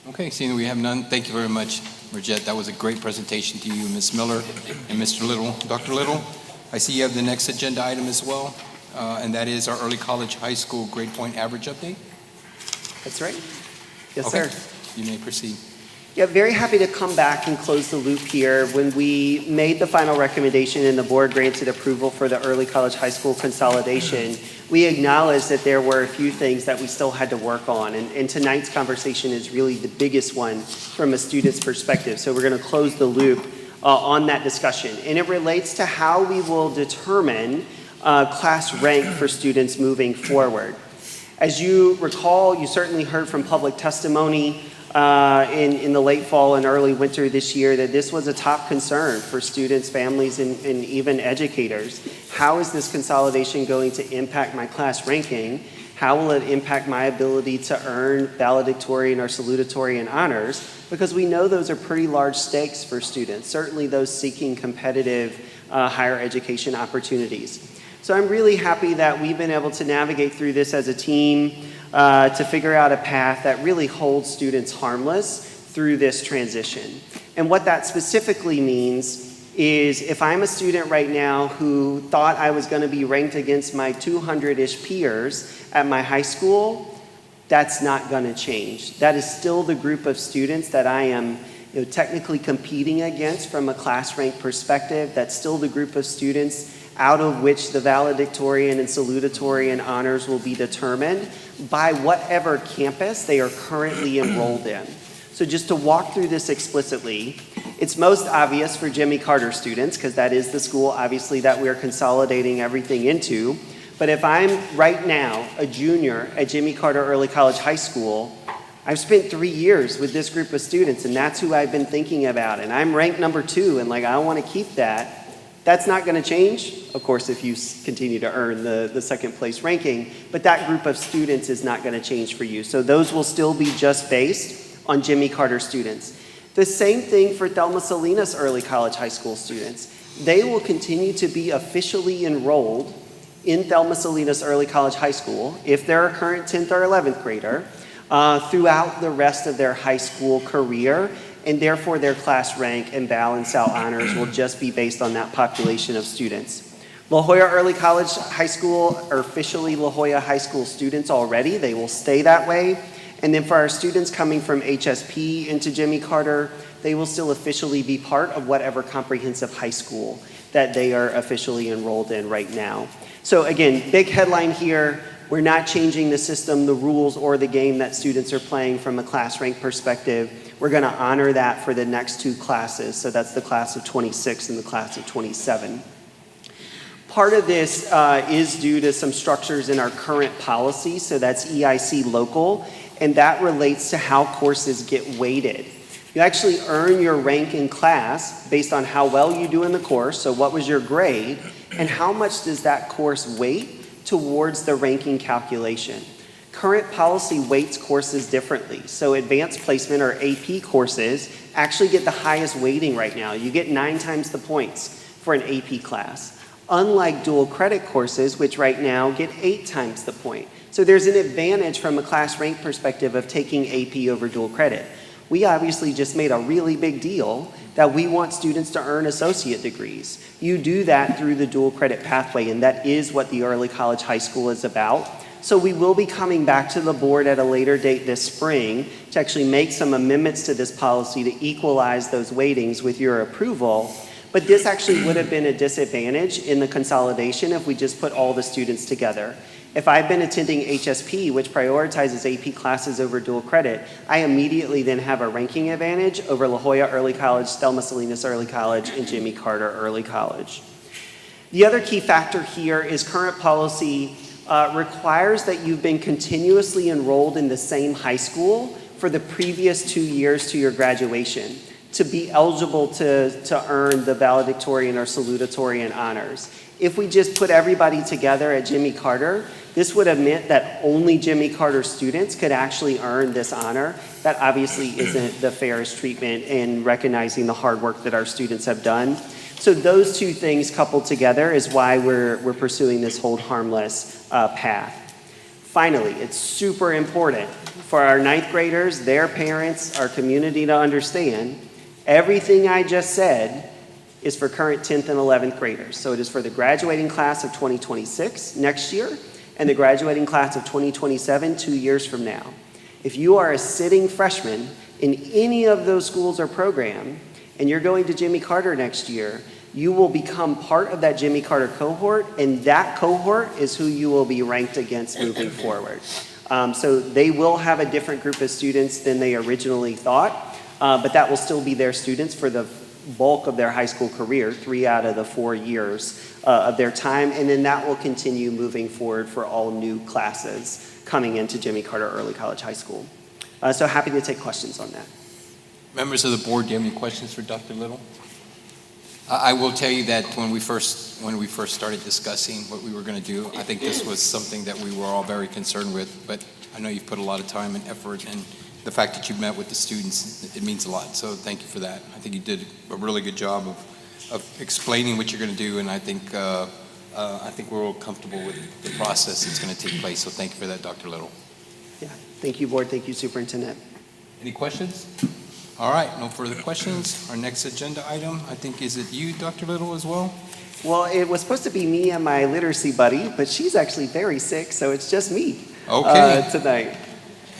Okay, seeing we have none, thank you very much, Bridget. That was a great presentation to you, Ms. Miller and Mr. Little. Dr. Little, I see you have the next agenda item as well, and that is our early college high school grade point average update. That's right. Yes, okay. sir. You may proceed. Yeah, very happy to come back and close the loop here. When we made the final recommendation and the board granted approval for the early college high school consolidation, we acknowledged that there were a few things that we still had to work on. And tonight's conversation is really the biggest one from a student's perspective. So we're going to close the loop on that discussion. And it relates to how we will determine class rank for students moving forward. As you recall, you certainly heard from public testimony in the late fall and early winter this year that this was a top concern for students, families, and even educators. How is this consolidation going to impact my class ranking? How will it impact my ability to earn valedictorian or salutatorian and honors? Because we know those are pretty large stakes for students, certainly those seeking competitive higher education opportunities. So I'm really happy that we've been able to navigate through this as a team to figure out a path that really holds students harmless through this transition. And what that specifically means is if I'm a student right now who thought I was going to be ranked against my 200-ish peers at my high school, that's not going to change. That is still the group of students that I am technically competing against from a class rank perspective. That's still the group of students out of which the valedictorian and salutatorian honors will be determined by whatever campus they are currently enrolled in. So just to walk through this explicitly, it's most obvious for Jimmy Carter students, because that is the school obviously that we're consolidating everything into. But if I'm right now a junior at Jimmy Carter Early College High School, I've spent 3 years with this group of students, and that's who I've been thinking about. And I'm ranked number 2, and I want to keep that. That's not going to change, of course, if you continue to earn the second place ranking, but that group of students is not going to change for you. So those will still be just based on Jimmy Carter students. The same thing for Thelma Salinas Early College High School students. They will continue to be officially enrolled in Thelma Salinas Early College High School, if they're a current 10th or 11th grader, throughout the rest of their high school career. And therefore their class rank and Val and Sal honors will just be based on that population of students. La Jolla Early College High School are officially La Jolla High School students already. They will stay that way. And then for our students coming from HSP into Jimmy Carter, they will still officially be part of whatever comprehensive high school that they are officially enrolled in right now. So again, big headline here. We're not changing the system, the rules, or the game that students are playing from a class rank perspective. We're going to honor that for the next 2 classes. So that's the class of 26 and the class of 27. Part of this is due to some structures in our current policy. So that's EIC local, and that relates to how courses get weighted. You actually earn your rank in class based on how well you do in the course. So what was your grade, and how much does that course weight towards the ranking calculation? Current policy weights courses differently. So advanced placement or AP courses actually get the highest weighting right now. You get 9 times the points for an AP class. Unlike dual credit courses, which right now get 8 times the point. So there's an advantage from a class rank perspective of taking AP over dual credit. We obviously just made a really big deal that we want students to earn associate degrees. You do that through the dual credit pathway, and that is what the early college high school is about. So we will be coming back to the board at a later date this spring to actually make some amendments to this policy to equalize those weightings with your approval. But this actually would have been a disadvantage in the consolidation if we just put all the students together. If I've been attending HSP, which prioritizes AP classes over dual credit, I immediately then have a ranking advantage over La Jolla Early College, Thelma Salinas Early College, and Jimmy Carter Early College. The other key factor here is current policy requires that you've been continuously enrolled in the same high school for the previous 2 years to your graduation to be eligible to earn the valedictorian or salutatorian honors. If we just put everybody together at Jimmy Carter, this would have meant that only Jimmy Carter students could actually earn this honor. That obviously isn't the fairest treatment in recognizing the hard work that our students have done. So those 2 things coupled together is why we're pursuing this hold harmless path. Finally, it's super important for our 9th graders, their parents, our community to understand everything I just said is for current 10th and 11th graders. So it is for the graduating class of 2026 next year and the graduating class of 2027 2 years from now. If you are a sitting freshman in any of those schools or program, and you're going to Jimmy Carter next year, you will become part of that Jimmy Carter cohort, and that cohort is who you will be ranked against moving forward. So they will have a different group of students than they originally thought, but that will still be their students for the bulk of their high school career, 3 out of the 4 years of their time, and then that will continue moving forward for all new classes coming into Jimmy Carter Early College High School. So happy to take questions on that. Members of the board, do you have any questions for Dr. Little? I will tell you that when we first started discussing what we were going to do, I think this was something that we were all very concerned with, but I know you've put a lot of time and effort, and the fact that you met with the students, it means a lot, so thank you for that. I think you did a really good job of explaining what you're going to do, and I think we're all comfortable with the process that's going to take place, so thank you for that, Dr. Little. Yeah, thank you, board. Thank you, Superintendent. Any questions? All right, no further questions. Our next agenda item, I think, is it you, Dr. Little, as well? Well, it was supposed to be me and my literacy buddy, but she's actually very sick, so it's just me tonight.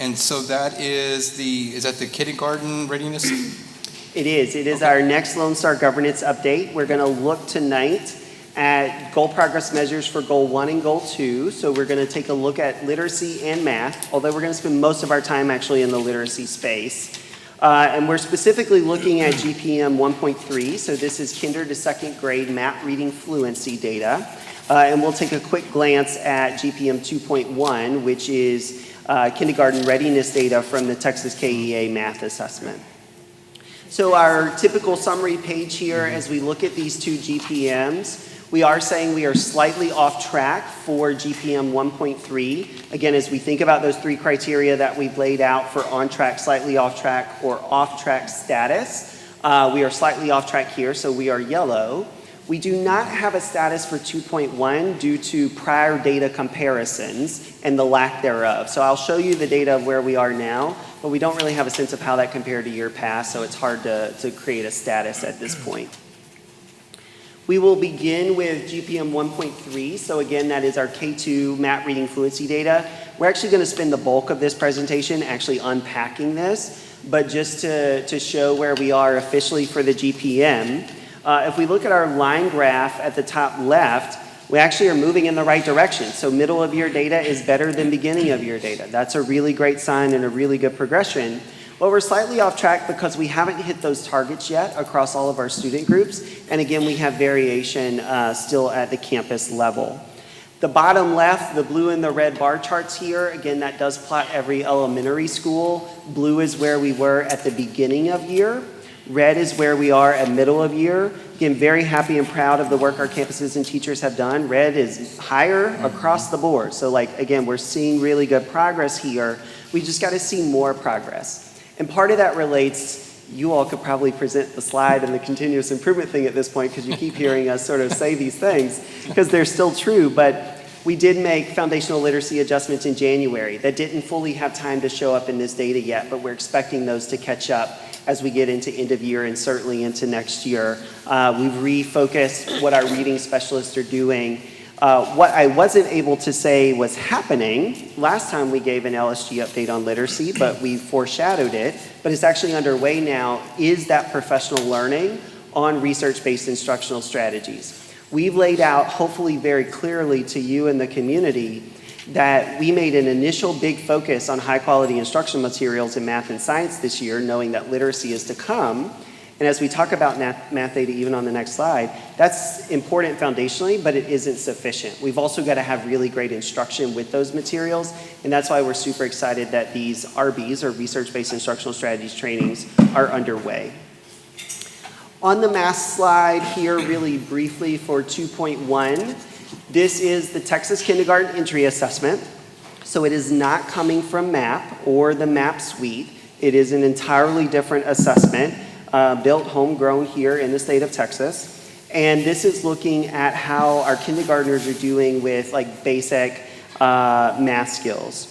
And so that is that the kindergarten readiness? It is. It is our next Lone Star governance update. We're going to look tonight at goal progress measures for goal 1 and goal 2. So we're going to take a look at literacy and math, although we're going to spend most of our time actually in the literacy space. And we're specifically looking at GPM 1.3. So this is kinder to second grade map reading fluency data. And we'll take a quick glance at GPM 2.1, which is kindergarten readiness data from the Texas KEA math assessment. So our typical summary page here, as we look at these two GPMs, we are saying we are slightly off track for GPM 1.3. Again, as we think about those 3 criteria that we've laid out for on track, slightly off track, or off track status, we are slightly off track here, so we are yellow. We do not have a status for 2.1 due to prior data comparisons and the lack thereof. So I'll show you the data of where we are now, but we don't really have a sense of how that compared to year past, so it's hard to create a status at this point. We will begin with GPM 1.3. So again, that is our K2 map reading fluency data. We're actually going to spend the bulk of this presentation actually unpacking this, but just to show where we are officially for the GPM. If we look at our line graph at the top left, we actually are moving in the right direction. So middle of year data is better than beginning of year data. That's a really great sign and a really good progression. But we're slightly off track because we haven't hit those targets yet across all of our student groups. And again, we have variation still at the campus level. The bottom left, the blue and the red bar charts here, again, that does plot every elementary school. Blue is where we were at the beginning of year. Red is where we are at middle of year. Again, very happy and proud of the work our campuses and teachers have done. Red is higher across the board. So again, we're seeing really good progress here. We just got to see more progress. And part of that relates, you all could probably present the slide and the continuous improvement thing at this point because you keep hearing us sort of say these things because they're still true, but we did make foundational literacy adjustments in January that didn't fully have time to show up in this data yet, but we're expecting those to catch up as we get into end of year and certainly into next year. We've refocused what our reading specialists are doing. What I wasn't able to say was happening last time we gave an LSG update on literacy, but we foreshadowed it, but it's actually underway now, is that professional learning on research-based instructional strategies. We've laid out, hopefully very clearly to you and the community, that we made an initial big focus on high-quality instructional materials in math and science this year, knowing that literacy is to come. And as we talk about math data, even on the next slide, that's important foundationally, but it isn't sufficient. We've also got to have really great instruction with those materials, and that's why we're super excited that these RBs, or research-based instructional strategies trainings, are underway. On the math slide here, really briefly for 2.1, this is the Texas Kindergarten Entry Assessment. So it is not coming from MAP or the MAP suite. It is an entirely different assessment. Built homegrown here in the state of Texas. And this is looking at how our kindergartners are doing with basic math skills.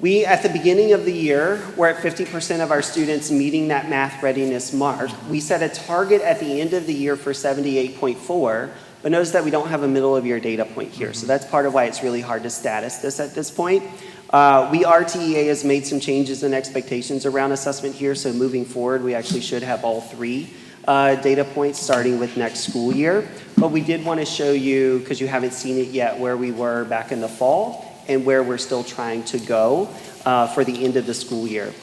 We, at the beginning of the year, were at 50% of our students meeting that math readiness mark. We set a target at the end of the year for 78.4, but notice that we don't have a middle of year data point here. So that's part of why it's really hard to status this at this point. RTEA has made some changes in expectations around assessment here, so moving forward, we actually should have all 3 data points starting with next school year. But we did want to show you, because you haven't seen it yet, where we were back in the fall and where we're still trying to go for the end of the school year.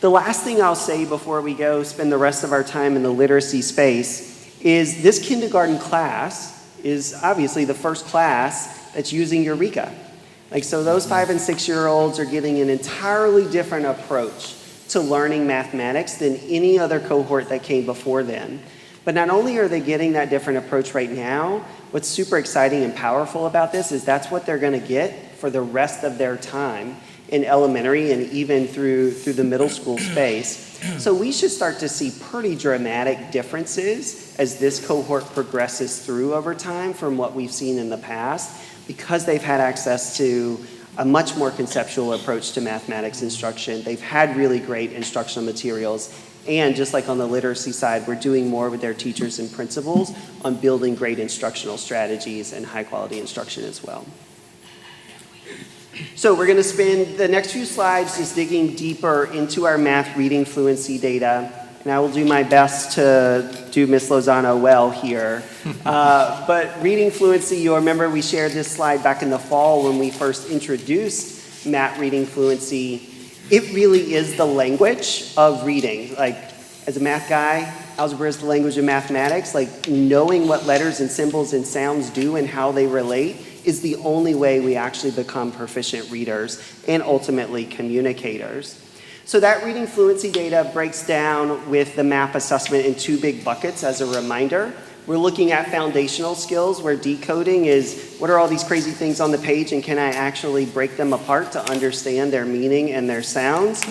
The last thing I'll say before we go spend the rest of our time in the literacy space is this kindergarten class is obviously the first class that's using Eureka. So those 5 and 6-year-olds are getting an entirely different approach to learning mathematics than any other cohort that came before them. But not only are they getting that different approach right now, what's super exciting and powerful about this is that's what they're going to get for the rest of their time in elementary and even through the middle school space. So we should start to see pretty dramatic differences as this cohort progresses through over time from what we've seen in the past, because they've had access to a much more conceptual approach to mathematics instruction. They've had really great instructional materials. And just like on the literacy side, we're doing more with their teachers and principals on building great instructional strategies and high quality instruction as well. So we're going to spend the next few slides just digging deeper into our math reading fluency data. And I will do my best to do Ms. Lozano well here. But reading fluency, you'll remember we shared this slide back in the fall when we first introduced math reading fluency. It really is the language of reading. As a math guy, algebra is the language of mathematics. Knowing what letters and symbols and sounds do and how they relate is the only way we actually become proficient readers and ultimately communicators. So that reading fluency data breaks down with the MAP assessment in 2 big buckets as a reminder. We're looking at foundational skills where decoding is what are all these crazy things on the page and can I actually break them apart to understand their meaning and their sounds?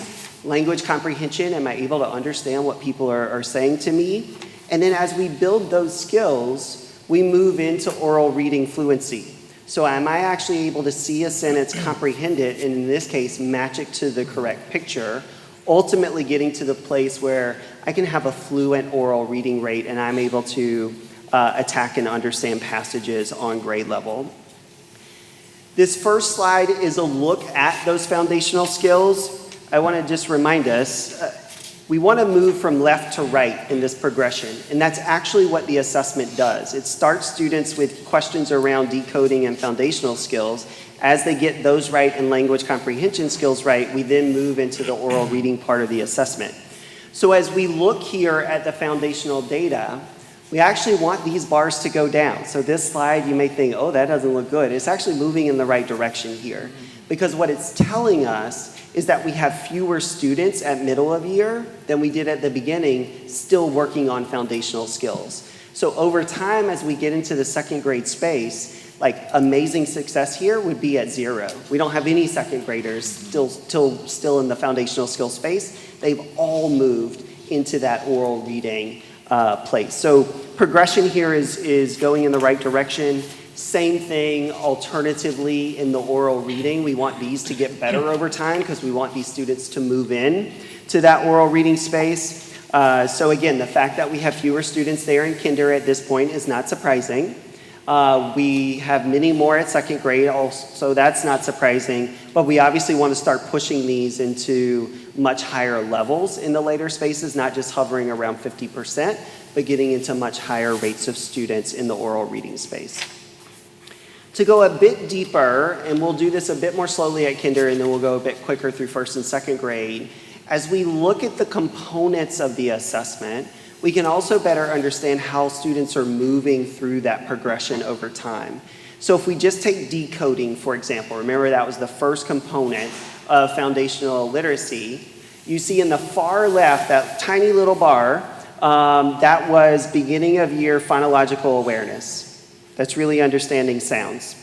Language comprehension, am I able to understand what people are saying to me? And then as we build those skills, we move into oral reading fluency. So am I actually able to see a sentence, comprehend it, and in this case, match it to the correct picture, ultimately getting to the place where I can have a fluent oral reading rate and I'm able to attack and understand passages on grade level. This first slide is a look at those foundational skills. I want to just remind us, we want to move from left to right in this progression, and that's actually what the assessment does. It starts students with questions around decoding and foundational skills. As they get those right and language comprehension skills right, we then move into the oral reading part of the assessment. So as we look here at the foundational data, we actually want these bars to go down. So this slide, you may think, oh, that doesn't look good. It's actually moving in the right direction here, because what it's telling us is that we have fewer students at middle of year than we did at the beginning still working on foundational skills. So over time, as we get into the 2nd grade space, amazing success here would be at 0. We don't have any 2nd graders still in the foundational skill space. They've all moved into that oral reading place. So progression here is going in the right direction. Same thing, alternatively, in the oral reading. We want these to get better over time because we want these students to move in to that oral reading space. So again, the fact that we have fewer students there in kinder at this point is not surprising. We have many more at 2nd grade, also that's not surprising. But we obviously want to start pushing these into much higher levels in the later spaces, not just hovering around 50%, but getting into much higher rates of students in the oral reading space. To go a bit deeper, and we'll do this a bit more slowly at kinder, and then we'll go a bit quicker through 1st and 2nd grade. As we look at the components of the assessment, we can also better understand how students are moving through that progression over time. So if we just take decoding, for example, remember that was the first component of foundational literacy. You see in the far left, that tiny little bar, that was beginning of year phonological awareness. That's really understanding sounds.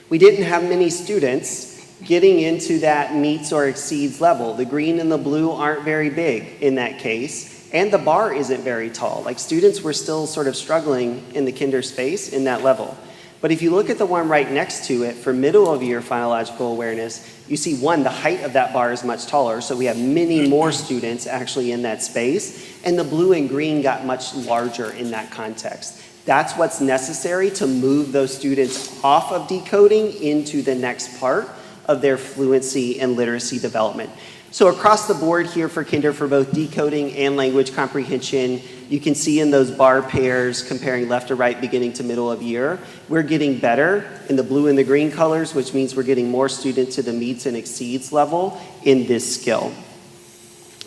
We didn't have many students getting into that meets or exceeds level. The green and the blue aren't very big in that case, and the bar isn't very tall. Students were still sort of struggling in the kinder space in that level. But if you look at the one right next to it for middle of year phonological awareness, you see the height of that bar is much taller, so we have many more students actually in that space, and the blue and green got much larger in that context. That's what's necessary to move those students off of decoding into the next part of their fluency and literacy development. So across the board here for kinder for both decoding and language comprehension, you can see in those bar pairs comparing left to right beginning to middle of year, we're getting better in the blue and the green colors, which means we're getting more students to the meets and exceeds level in this skill.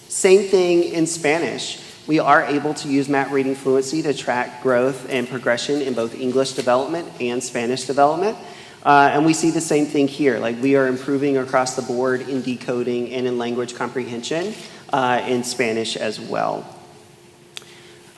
Same thing in Spanish. We are able to use map reading fluency to track growth and progression in both English development and Spanish development. And we see the same thing here, like we are improving across the board in decoding and in language comprehension in Spanish as well.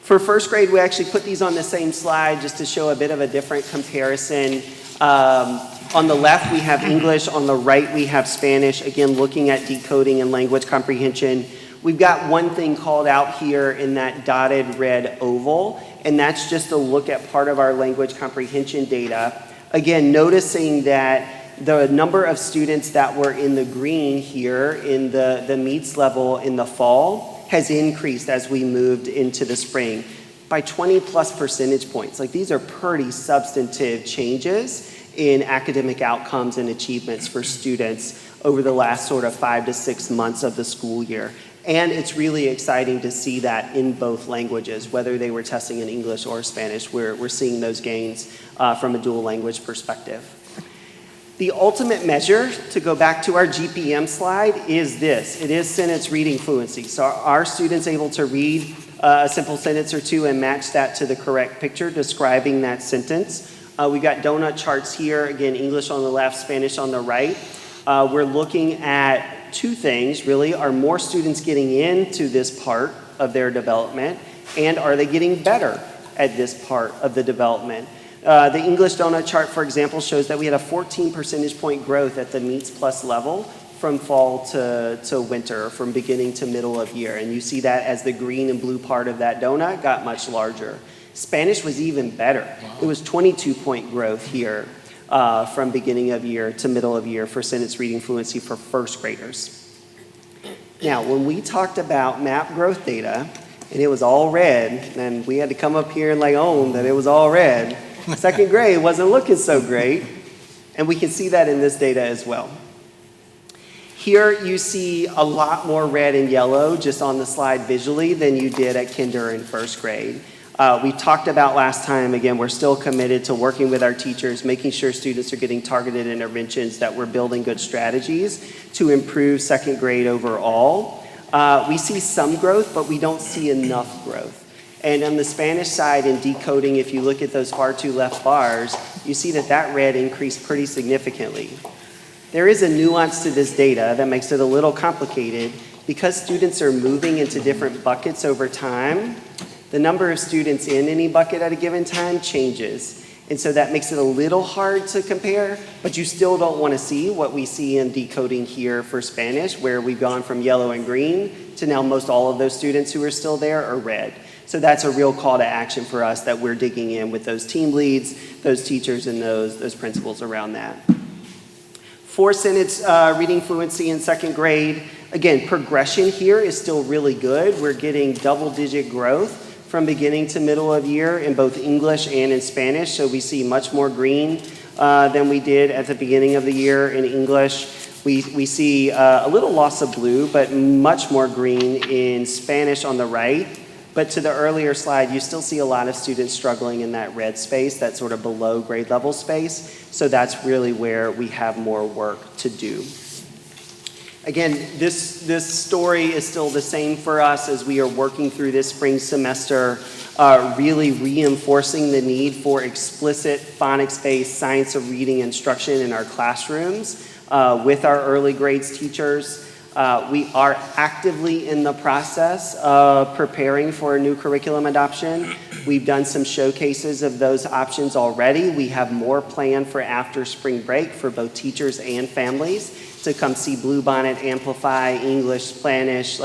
For first grade, we actually put these on the same slide just to show a bit of a different comparison. On the left, we have English. On the right, we have Spanish. Again, looking at decoding and language comprehension. We've got one thing called out here in that dotted red oval, and that's just a look at part of our language comprehension data. Again, noticing that the number of students that were in the green here in the meets level in the fall has increased as we moved into the spring by 20 plus percentage points. Like, these are pretty substantive changes in academic outcomes and achievements for students over the last sort of 5 to 6 months of the school year. And it's really exciting to see that in both languages, whether they were testing in English or Spanish, we're seeing those gains from a dual language perspective. The ultimate measure, to go back to our GPM slide, is this. It is sentence reading fluency. So are students able to read a simple sentence or two and match that to the correct picture describing that sentence? We've got donut charts here, again, English on the left, Spanish on the right. We're looking at two things, really. Are more students getting into this part of their development, and are they getting better at this part of the development? The English donut chart, for example, shows that we had a 14 percentage point growth at the meets plus level from fall to winter, from beginning to middle of year. And you see that as the green and blue part of that donut got much larger. Spanish was even better. It was 22-point growth here. From beginning of year to middle of year for sentence reading fluency for first graders. Now, when we talked about map growth data, and it was all red, and we had to come up here and own that it was all red, second grade wasn't looking so great, and we can see that in this data as well. Here you see a lot more red and yellow just on the slide visually than you did at kinder and first grade. We talked about last time, again, we're still committed to working with our teachers, making sure students are getting targeted interventions, that we're building good strategies to improve second grade overall. We see some growth, but we don't see enough growth. And on the Spanish side in decoding, if you look at those far two left bars, you see that red increased pretty significantly. There is a nuance to this data that makes it a little complicated. Because students are moving into different buckets over time, the number of students in any bucket at a given time changes. And so that makes it a little hard to compare, but you still don't want to see what we see in decoding here for Spanish, where we've gone from yellow and green to now most all of those students who are still there are red. So that's a real call to action for us that we're digging in with those team leads, those teachers, and those principals around that. For sentence reading fluency in second grade, again, progression here is still really good. We're getting double-digit growth from beginning to middle of year in both English and in Spanish. So we see much more green than we did at the beginning of the year in English. We see a little loss of blue, but much more green in Spanish on the right. But to the earlier slide, you still see a lot of students struggling in that red space, that sort of below grade level space. So that's really where we have more work to do. Again, this story is still the same for us as we are working through this spring semester, really reinforcing the need for explicit phonics-based science of reading instruction in our classrooms with our early grades teachers. We are actively in the process of preparing for a new curriculum adoption. We've done some showcases of those options already. We have more planned for after spring break for both teachers and families to come see Bluebonnet, Amplify, English, Spanish,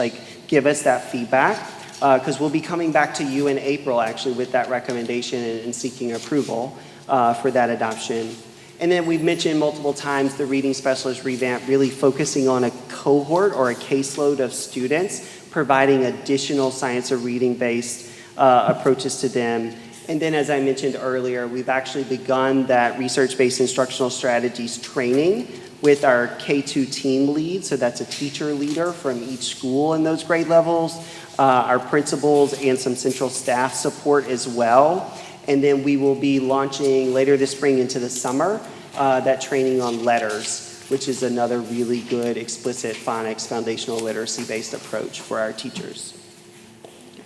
give us that feedback, because we'll be coming back to you in April, actually, with that recommendation and seeking approval for that adoption. And then we've mentioned multiple times the reading specialist revamp, really focusing on a cohort or a caseload of students, providing additional science of reading-based approaches to them. And then, as I mentioned earlier, we've actually begun that research-based instructional strategies training with our K2 team lead, so that's a teacher leader from each school in those grade levels, our principals, and some central staff support as well. And then we will be launching later this spring into the summer that training on letters, which is another really good explicit phonics foundational literacy-based approach for our teachers.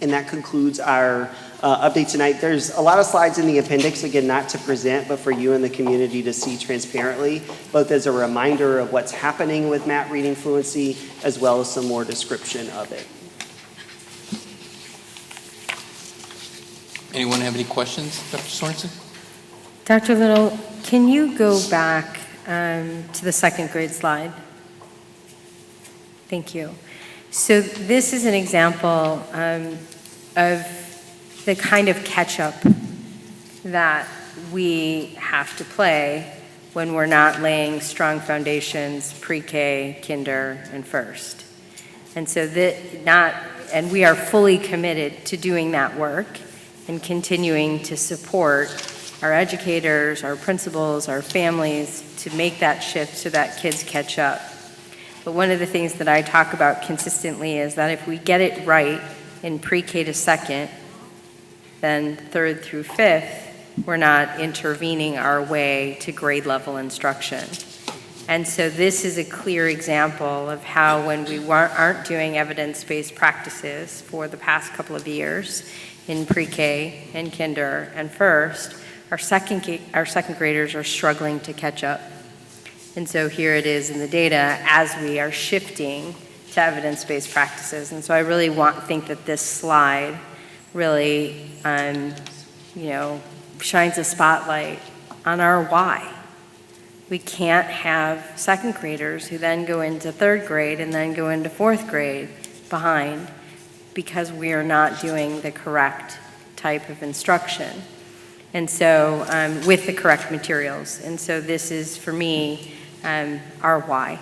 And that concludes our update tonight. There's a lot of slides in the appendix, again, not to present, but for you and the community to see transparently, both as a reminder of what's happening with MAP reading fluency, as well as some more description of it. Anyone have any questions, Dr. Sorensen? Dr. Little, can you go back to the second grade slide? Thank you. So this is an example of the kind of catch-up that we have to play when we're not laying strong foundations pre-K, kinder, and first. And so and we are fully committed to doing that work and continuing to support our educators, our principals, our families to make that shift so that kids catch up. But one of the things that I talk about consistently is that if we get it right in pre-K to second, then third through fifth, we're not intervening our way to grade level instruction. And so this is a clear example of how when we aren't doing evidence-based practices for the past couple of years in pre-K and kinder and first, our second graders are struggling to catch up. And so here it is in the data as we are shifting to evidence-based practices. And so I really think that this slide really, shines a spotlight on our why. We can't have second graders who then go into third grade and then go into fourth grade behind because we are not doing the correct type of instruction. And so with the correct materials. And so this is, for me, our why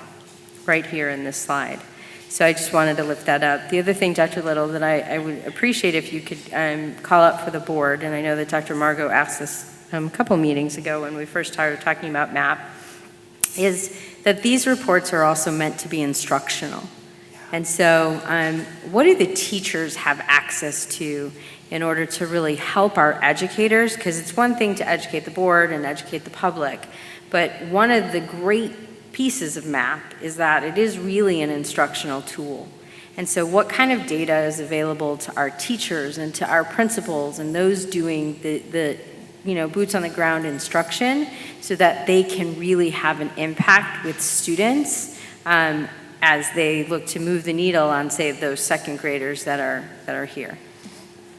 right here in this slide. So I just wanted to lift that up. The other thing, Dr. Little, that I would appreciate if you could call up for the board, and I know that Dr. Margot asked this a couple meetings ago when we first started talking about MAP, is that these reports are also meant to be instructional. And so what do the teachers have access to in order to really help our educators? Because it's one thing to educate the board and educate the public, but one of the great pieces of MAP is that it is really an instructional tool. And so what kind of data is available to our teachers and to our principals and those doing the boots on the ground instruction so that they can really have an impact with students as they look to move the needle on, say, those second graders that are here?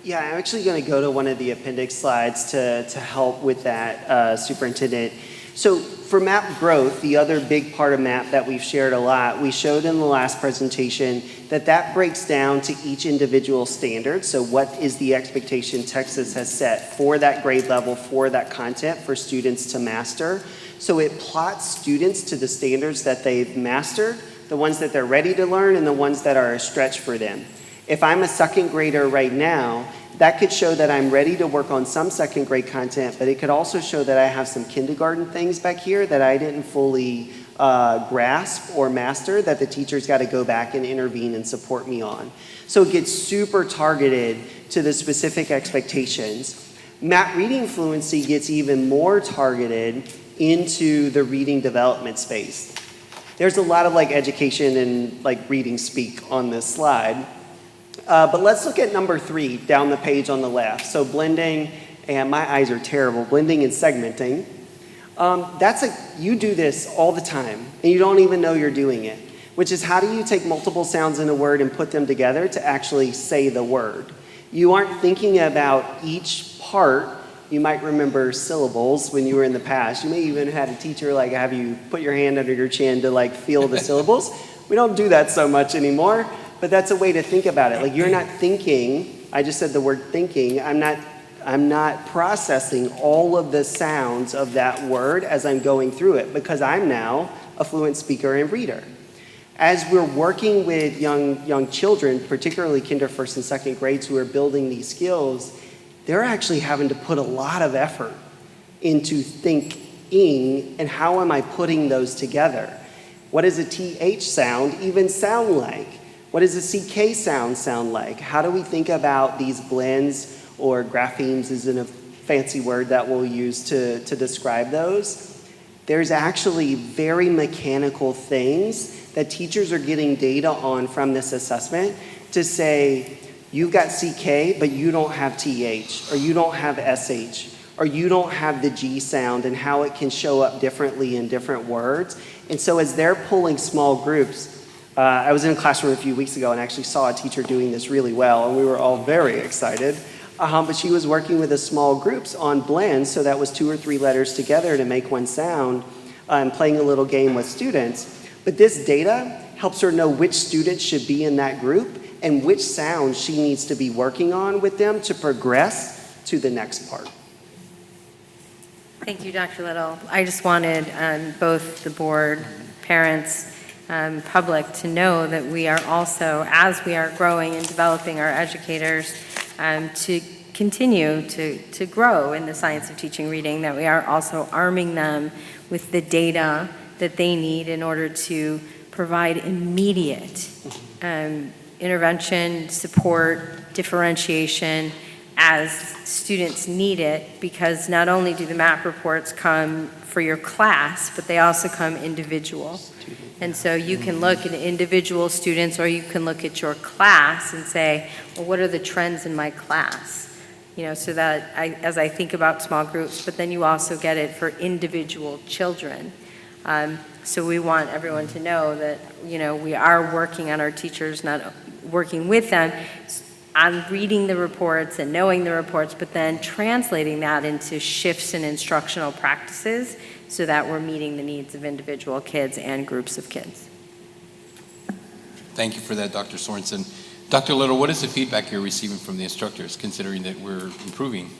Yeah, I'm actually going to go to one of the appendix slides to help with that, Superintendent. So for MAP growth, the other big part of MAP that we've shared a lot, we showed in the last presentation that breaks down to each individual standard. So what is the expectation Texas has set for that grade level, for that content for students to master? So it plots students to the standards that they've mastered, the ones that they're ready to learn, and the ones that are a stretch for them. If I'm a second grader right now, that could show that I'm ready to work on some second grade content, but it could also show that I have some kindergarten things back here that I didn't fully grasp or master that the teacher's got to go back and intervene and support me on. So it gets super targeted to the specific expectations. MAP reading fluency gets even more targeted into the reading development space. There's a lot of education and reading speak on this slide. But let's look at number 3 down the page on the left. So blending, and my eyes are terrible, blending and segmenting. You do this all the time, and you don't even know you're doing it, which is how do you take multiple sounds in a word and put them together to actually say the word? You aren't thinking about each part. You might remember syllables when you were in the past. You may even have had a teacher have you put your hand under your chin to feel the syllables. We don't do that so much anymore. But that's a way to think about it. You're not thinking, I just said the word thinking, I'm not processing all of the sounds of that word as I'm going through it because I'm now a fluent speaker and reader. As we're working with young children, particularly kinder, first, and second grades who are building these skills, they're actually having to put a lot of effort into thinking and how am I putting those together. What does a TH sound even sound like? What does a CK sound like? How do we think about these blends, or graphemes isn't a fancy word that we'll use to describe those? There's actually very mechanical things that teachers are getting data on from this assessment to say, you've got CK, but you don't have TH, or you don't have SH, or you don't have the G sound, and how it can show up differently in different words. And so as they're pulling small groups, I was in a classroom a few weeks ago and actually saw a teacher doing this really well, and we were all very excited. But she was working with the small groups on blends, so that was 2 or 3 letters together to make one sound, and playing a little game with students. But this data helps her know which students should be in that group and which sounds she needs to be working on with them to progress to the next part. Thank you, Dr. Little. I just wanted both the board, parents, public to know that we are also, as we are growing and developing our educators, to continue to grow in the science of teaching reading, that we are also arming them with the data that they need in order to provide immediate intervention, support, differentiation as students need it, because not only do the MAP reports come for your class, but they also come individual. And so you can look at individual students, or you can look at your class and say, well, what are the trends in my class? You know, so that as I think about small groups, but then you also get it for individual children. So we want everyone to know that, you know, we are working on our teachers, not working with them on reading the reports and knowing the reports, but then translating that into shifts in instructional practices so that we're meeting the needs of individual kids and groups of kids. Thank you for that, Dr. Sorensen. Dr. Little, what is the feedback you're receiving from the instructors, considering that we're improving?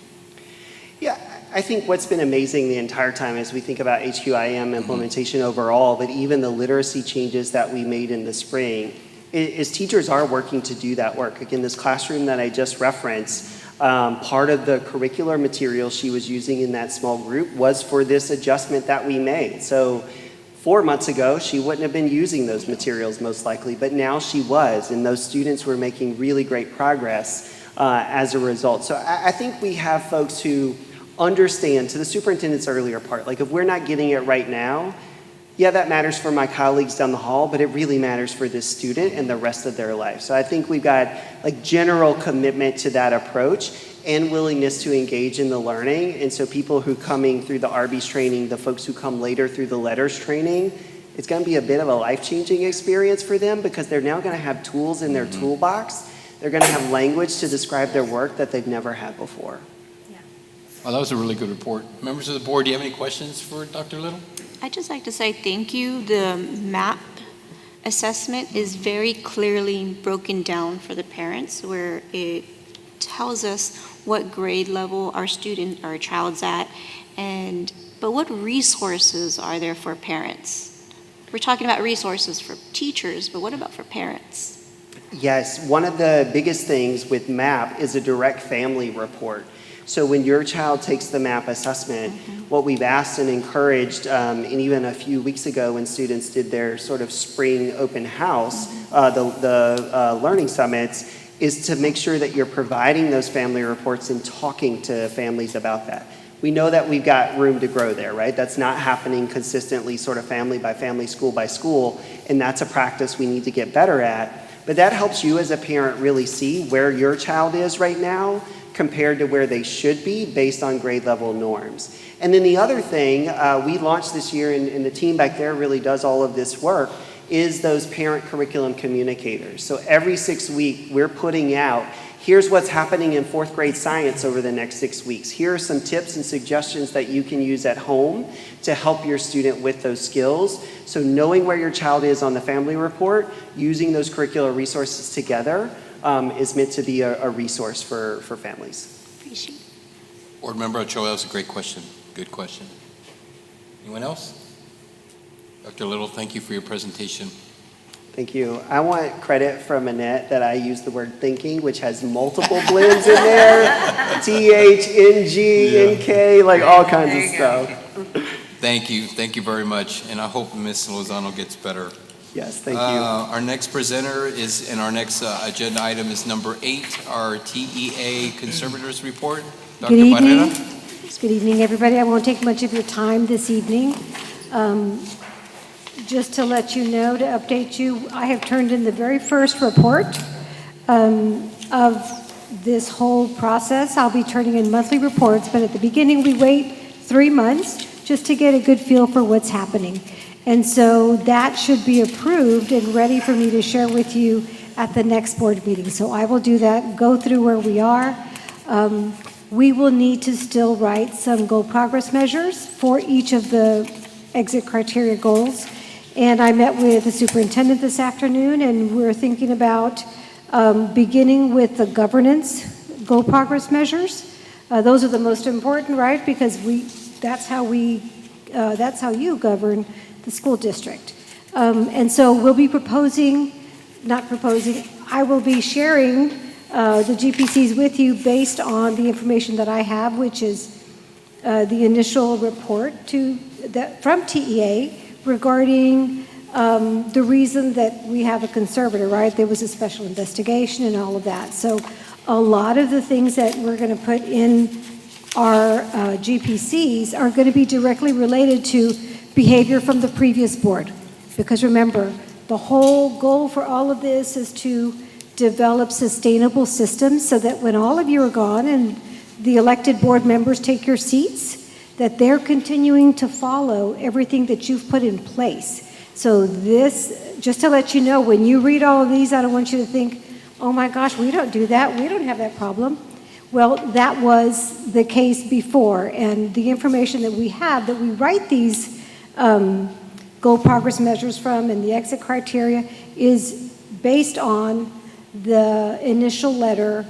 Yeah, I think what's been amazing the entire time as we think about HQIM implementation overall, but even the literacy changes that we made in the spring, is teachers are working to do that work. Again, this classroom that I just referenced, part of the curricular material she was using in that small group was for this adjustment that we made. So 4 months ago, she wouldn't have been using those materials most likely, but now she was, and those students were making really great progress as a result. So I think we have folks who understand, to the superintendent's earlier part, like if we're not getting it right now, yeah, that matters for my colleagues down the hall, but it really matters for this student and the rest of their life. So I think we've got like general commitment to that approach and willingness to engage in the learning. And so people who coming through the RB's training, the folks who come later through the letters training, it's gonna be a bit of a life-changing experience for them because they're now gonna have tools in their toolbox. They're gonna have language to describe their work that they've never had before. Well, that was a really good report. Members of the board, do you have any questions for Dr. Little? I'd just like to say thank you. The MAP assessment is very clearly broken down for the parents, where it tells us what grade level our student or child's at, but what resources are there for parents? We're talking about resources for teachers, but what about for parents? Yes, one of the biggest things with MAP is a direct family report. So when your child takes the MAP assessment, what we've asked and encouraged, and even a few weeks ago when students did their sort of spring open house, the learning summits, is to make sure that you're providing those family reports and talking to families about that. We know that we've got room to grow there, right? That's not happening consistently, sort of family by family, school by school, and that's a practice we need to get better at. But that helps you as a parent really see where your child is right now compared to where they should be based on grade level norms. And then the other thing we launched this year, and the team back there really does all of this work, is those parent curriculum communicators. So every 6 weeks, we're putting out, here's what's happening in 4th grade science over the next 6 weeks. Here are some tips and suggestions that you can use at home to help your student with those skills. So knowing where your child is on the family report, using those curricular resources together, is meant to be a resource for families. Appreciate it. Board Member Ochoa, that was a great question. Good question. Anyone else? Dr. Little, thank you for your presentation. Thank you. I want credit from Annette that I used the word thinking, which has multiple blends in there. TH, NG, NK, like all kinds of stuff. Thank you very much, and I hope Ms. Lozano gets better. Yes, thank you. Our next presenter is, and our next agenda item is number 8, our TEA Conservators Report. Dr. Good evening. Barrera. Good evening, everybody. I won't take much of your time this evening. Just to let you know, to update you, I have turned in the very first report of this whole process. I'll be turning in monthly reports, but at the beginning we wait 3 months just to get a good feel for what's happening. And so that should be approved and ready for me to share with you at the next board meeting. So I will do that, go through where we are. We will need to still write some goal progress measures for each of the exit criteria goals. And I met with the superintendent this afternoon, and we're thinking about beginning with the governance goal progress measures. Those are the most important, right? Because that's how you govern the school district. And so we'll be I will be sharing the GPCs with you based on the information that I have, which is the initial report from TEA regarding the reason that we have a conservator, right? There was a special investigation and all of that. So a lot of the things that we're going to put in our GPCs are going to be directly related to behavior from the previous board. Because remember, the whole goal for all of this is to develop sustainable systems so that when all of you are gone and the elected board members take your seats, that they're continuing to follow everything that you've put in place. So this, just to let you know, when you read all of these, I don't want you to think, oh my gosh, we don't do that, we don't have that problem. Well, that was the case before, and the information that we have, that we write these goal progress measures from and the exit criteria is based on the initial letter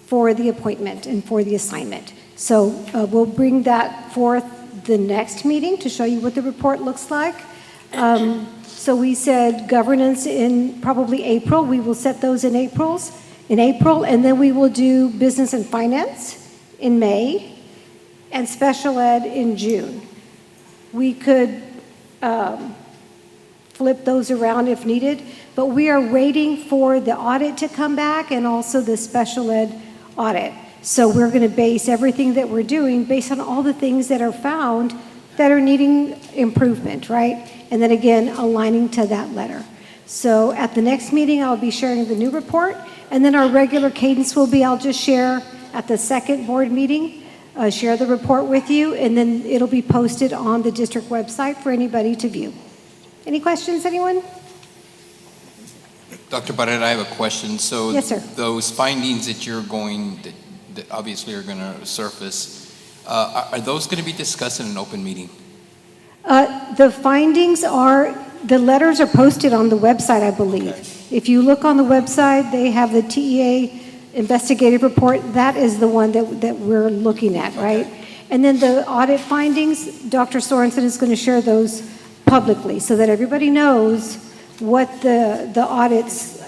for the appointment and for the assignment. So we'll bring that forth the next meeting to show you what the report looks like. So we said governance in probably April. We will set those in April, and then we will do business and finance in May and special ed in June. We could flip those around if needed, but we are waiting for the audit to come back and also the special ed audit. So we're going to base everything that we're doing based on all the things that are found that are needing improvement, right? And then again, aligning to that letter. So at the next meeting, I'll be sharing the new report, and then our regular cadence will be, I'll just share at the second board meeting, share the report with you, and then it'll be posted on the district website for anybody to view. Any questions, anyone? Dr. Barrera, I have a question. So yes, sir. Those findings that you're going, that obviously are going to surface, are those going to be discussed in an open meeting? The findings are, the letters are posted on the website, I believe. Okay. If you look on the website, they have the TEA investigative report. That is the one that we're looking at, right? Okay. And then the audit findings, Dr. Sorensen is going to share those publicly so that everybody knows what the audits,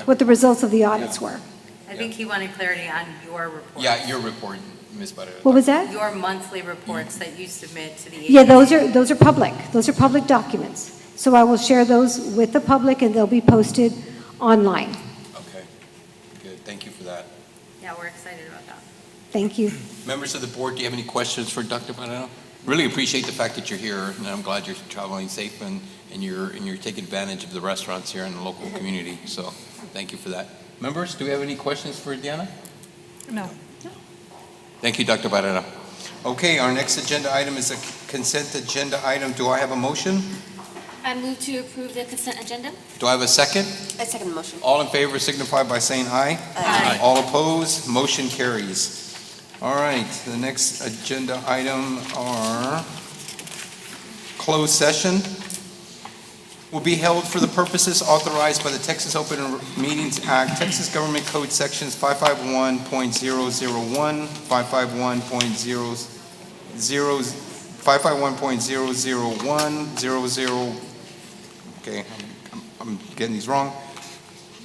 what the results of the audits were. I think he wanted clarity on your report. Yeah, your report, Ms. Barrera. What was that? Your monthly reports that you submit to the agency. Yeah, those are public. Those are public documents. So I will share those with the public, and they'll be posted online. Okay, good. Thank you for that. Yeah, we're excited about that. Thank you. Members of the board, do you have any questions for Dr. Barrera? Really appreciate the fact that you're here, and I'm glad you're traveling safe and you're taking advantage of the restaurants here in the local community. So thank you for that. Members, do we have any questions for Diana? No. Thank you, Dr. Barrera. Okay, our next agenda item is a consent agenda item. Do I have a motion? I move to approve the consent agenda. Do I have a second? I second the motion. All in favor signify by saying aye. Aye. All opposed, motion carries. All right, the next agenda item are closed session. Will be held for the purposes authorized by the Texas Open Meetings Act, Texas Government Code Sections 551.001, 551.001, okay, I'm getting these wrong.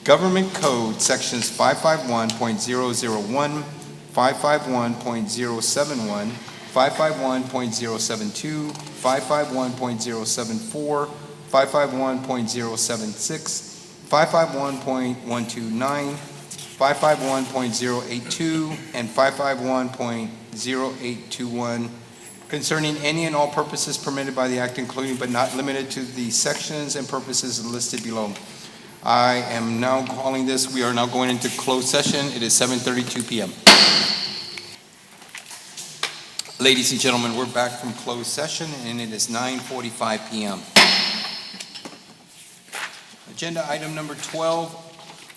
Government Code Sections 551.001, 551.071, 551.072, 551.074, 551.076, 551.129, 551.082, and 551.0821 concerning any and all purposes permitted by the act, including but not limited to the sections and purposes listed below. I am now calling this, we are now going into closed session. It is 7:32 p.m. Ladies and gentlemen, we're back from closed session and it is 9:45 p.m. Agenda item number 12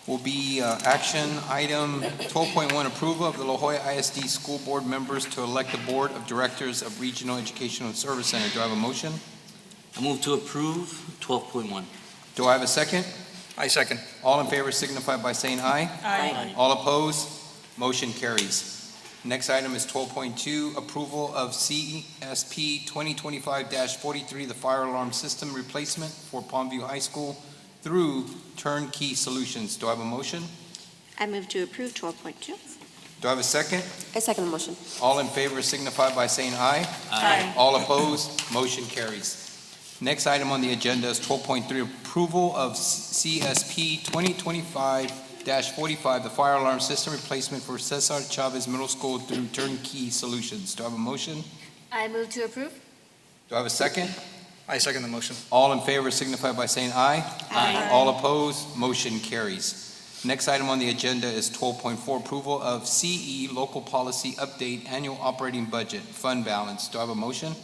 will be action item 12.1, approval of the La Jolla ISD School Board members to elect the Board of Directors of Regional Educational Service Center. Do I have a motion? I move to approve 12.1. Do I have a second? I second. All in favor signify by saying aye. Aye. All opposed? Motion carries. Next item is 12.2, approval of CSP 2025-43, the fire alarm system replacement for Palmview High School through Turnkey Solutions. Do I have a motion? I move to approve 12.2. Do I have a second? I second the motion. All in favor signify by saying aye. Aye. All opposed? Motion carries. Next item on the agenda is 12.3, approval of CSP 2025-45, the fire alarm system replacement for Cesar Chavez Middle School through Turnkey Solutions. Do I have a motion? I move to approve. Do I have a second? I second the motion. All in favor signify by saying aye. Aye. All opposed? Motion carries. Next item on the agenda is 12.4, approval of CE Local Policy Update Annual Operating Budget Fund Balance. Do I have a motion?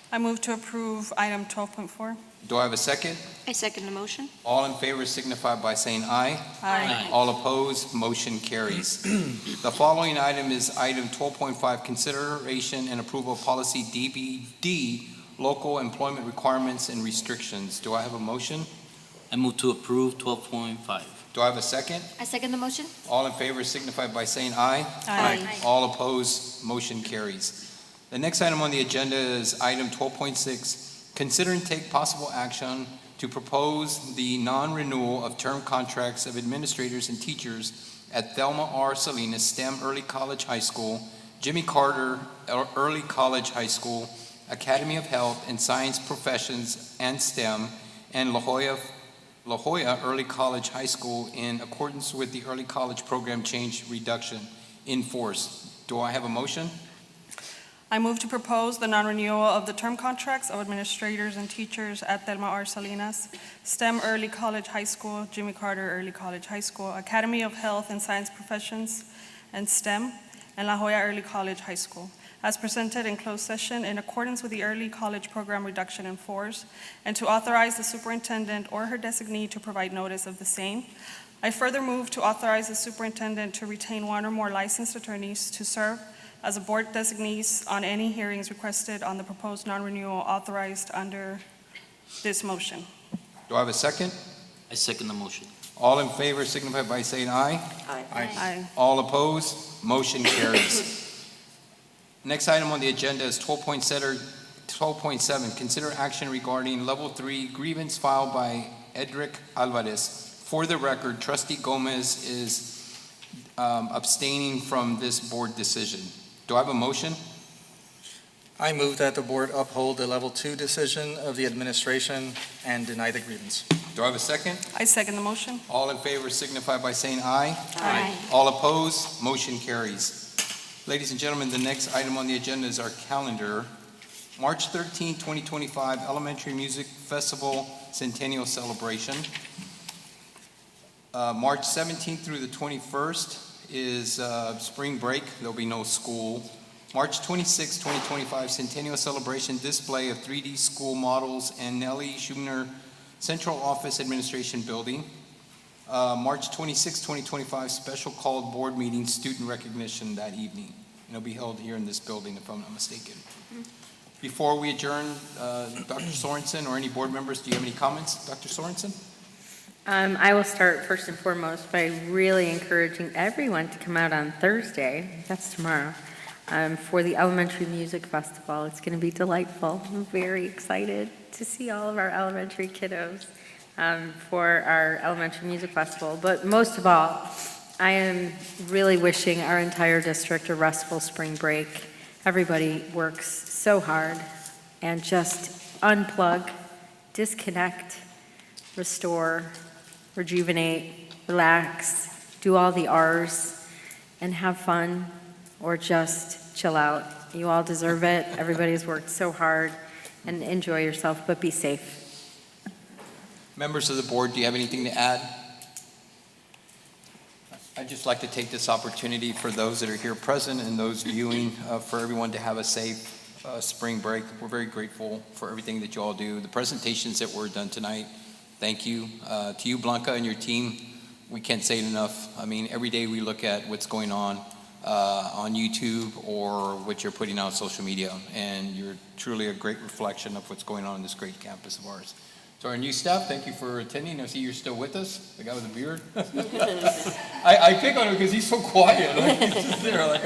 I move to approve item 12.4. Do I have a second? I second the motion. All in favor signify by saying aye. Aye. All opposed? Motion carries. The following item is item 12.5, consideration and approval of policy DBD, local employment requirements and restrictions. Do I have a motion? I move to approve 12.5. Do I have a second? I second the motion. All in favor signify by saying aye. Aye. All opposed, motion carries. The next item on the agenda is item 12.6, consider and take possible action to propose the non-renewal of term contracts of administrators and teachers at Thelma R. Salinas STEM Early College High School, Jimmy Carter Early College High School, Academy of Health and Science Professions and STEM, and La Jolla Early College High School in accordance with the Early College Program Change Reduction in force. Do I have a motion? I move to propose the non-renewal of the term contracts of administrators and teachers at Thelma R. Salinas, STEM Early College High School, Jimmy Carter Early College High School, Academy of Health and Science Professions and STEM, and La Jolla Early College High School, as presented in closed session in accordance with the Early College Program Reduction in Force, and to authorize the superintendent or her designee to provide notice of the same. I further move to authorize the superintendent to retain one or more licensed attorneys to serve as a board designees on any hearings requested on the proposed non-renewal authorized under this motion. Do I have a second? I second the motion. All in favor signify by saying aye. Aye. All opposed? Motion carries. Next item on the agenda is 12.7, consider action regarding level 3 grievance filed by Edric Alvarez. For the record, Trustee Gomez is abstaining from this board decision. Do I have a motion? I move that the board uphold the level 2 decision of the administration and deny the grievance. Do I have a second? I second the motion. All in favor signify by saying aye. Aye. All opposed? Motion carries. Ladies and gentlemen, the next item on the agenda is our calendar. March 13, 2025, Elementary Music Festival Centennial Celebration. March 17th through the 21st is spring break. There'll be no school. March 26, 2025, Centennial Celebration display of 3D school models and Nellie Schumner Central Office Administration Building. March 26, 2025, special called board meeting, student recognition that evening. It'll be held here in this building, if I'm not mistaken. Before we adjourn, Dr. Sorensen or any board members, do you have any comments? Dr. Sorensen? I will start first and foremost by really encouraging everyone to come out on Thursday, that's tomorrow, for the Elementary Music Festival. It's going to be delightful. I'm very excited to see all of our elementary kiddos for our Elementary Music Festival. But most of all, I am really wishing our entire district a restful spring break. everybody works so hard and just unplug, disconnect, restore, rejuvenate, relax, do all the R's, and have fun or just chill out. You all deserve it. Everybody's worked so hard, and enjoy yourself, but be safe. Members of the board, do you have anything to add? I'd just like to take this opportunity for those that are here present and those viewing, for everyone to have a safe spring break. We're very grateful for everything that you all do. The presentations that were done tonight, thank you. To you, Blanca, and your team, we can't say it enough. I mean, every day we look at what's going on YouTube or what you're putting out on social media, and you're truly a great reflection of what's going on in this great campus of ours. To our new staff, thank you for attending. I see you're still with us, the guy with the beard. I pick on him because he's so quiet. Like, he's just there. Like,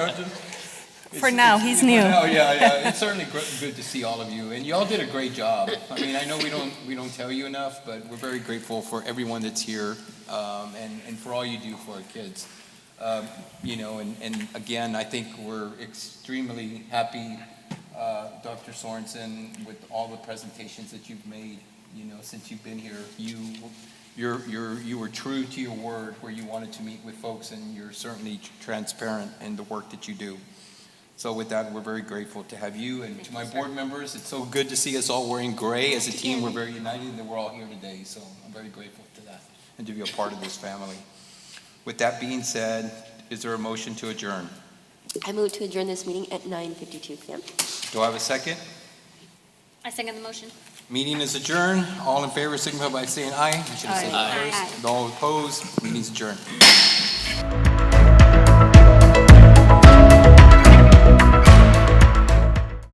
For now, he's new. Yeah. It's certainly good to see all of you, and you all did a great job. I mean, I know we don't tell you enough, but we're very grateful for everyone that's here, and for all you do for our kids. And again, I think we're extremely happy, Dr. Sorensen, with all the presentations that you've made. Since you've been here, you were true to your word where you wanted to meet with folks, and you're certainly transparent in the work that you do. So with that, we're very grateful to have you, and to my board members, it's so good to see us all wearing gray as a team. We're very united, and we're all here today, so I'm very grateful to that and to be a part of this family. With that being said, is there a motion to adjourn? I move to adjourn this meeting at 9:52 p.m. Do I have a second? I second the motion. Meeting is adjourned. All in favor signify by saying aye. You should have said Aye. All opposed, meeting's adjourned.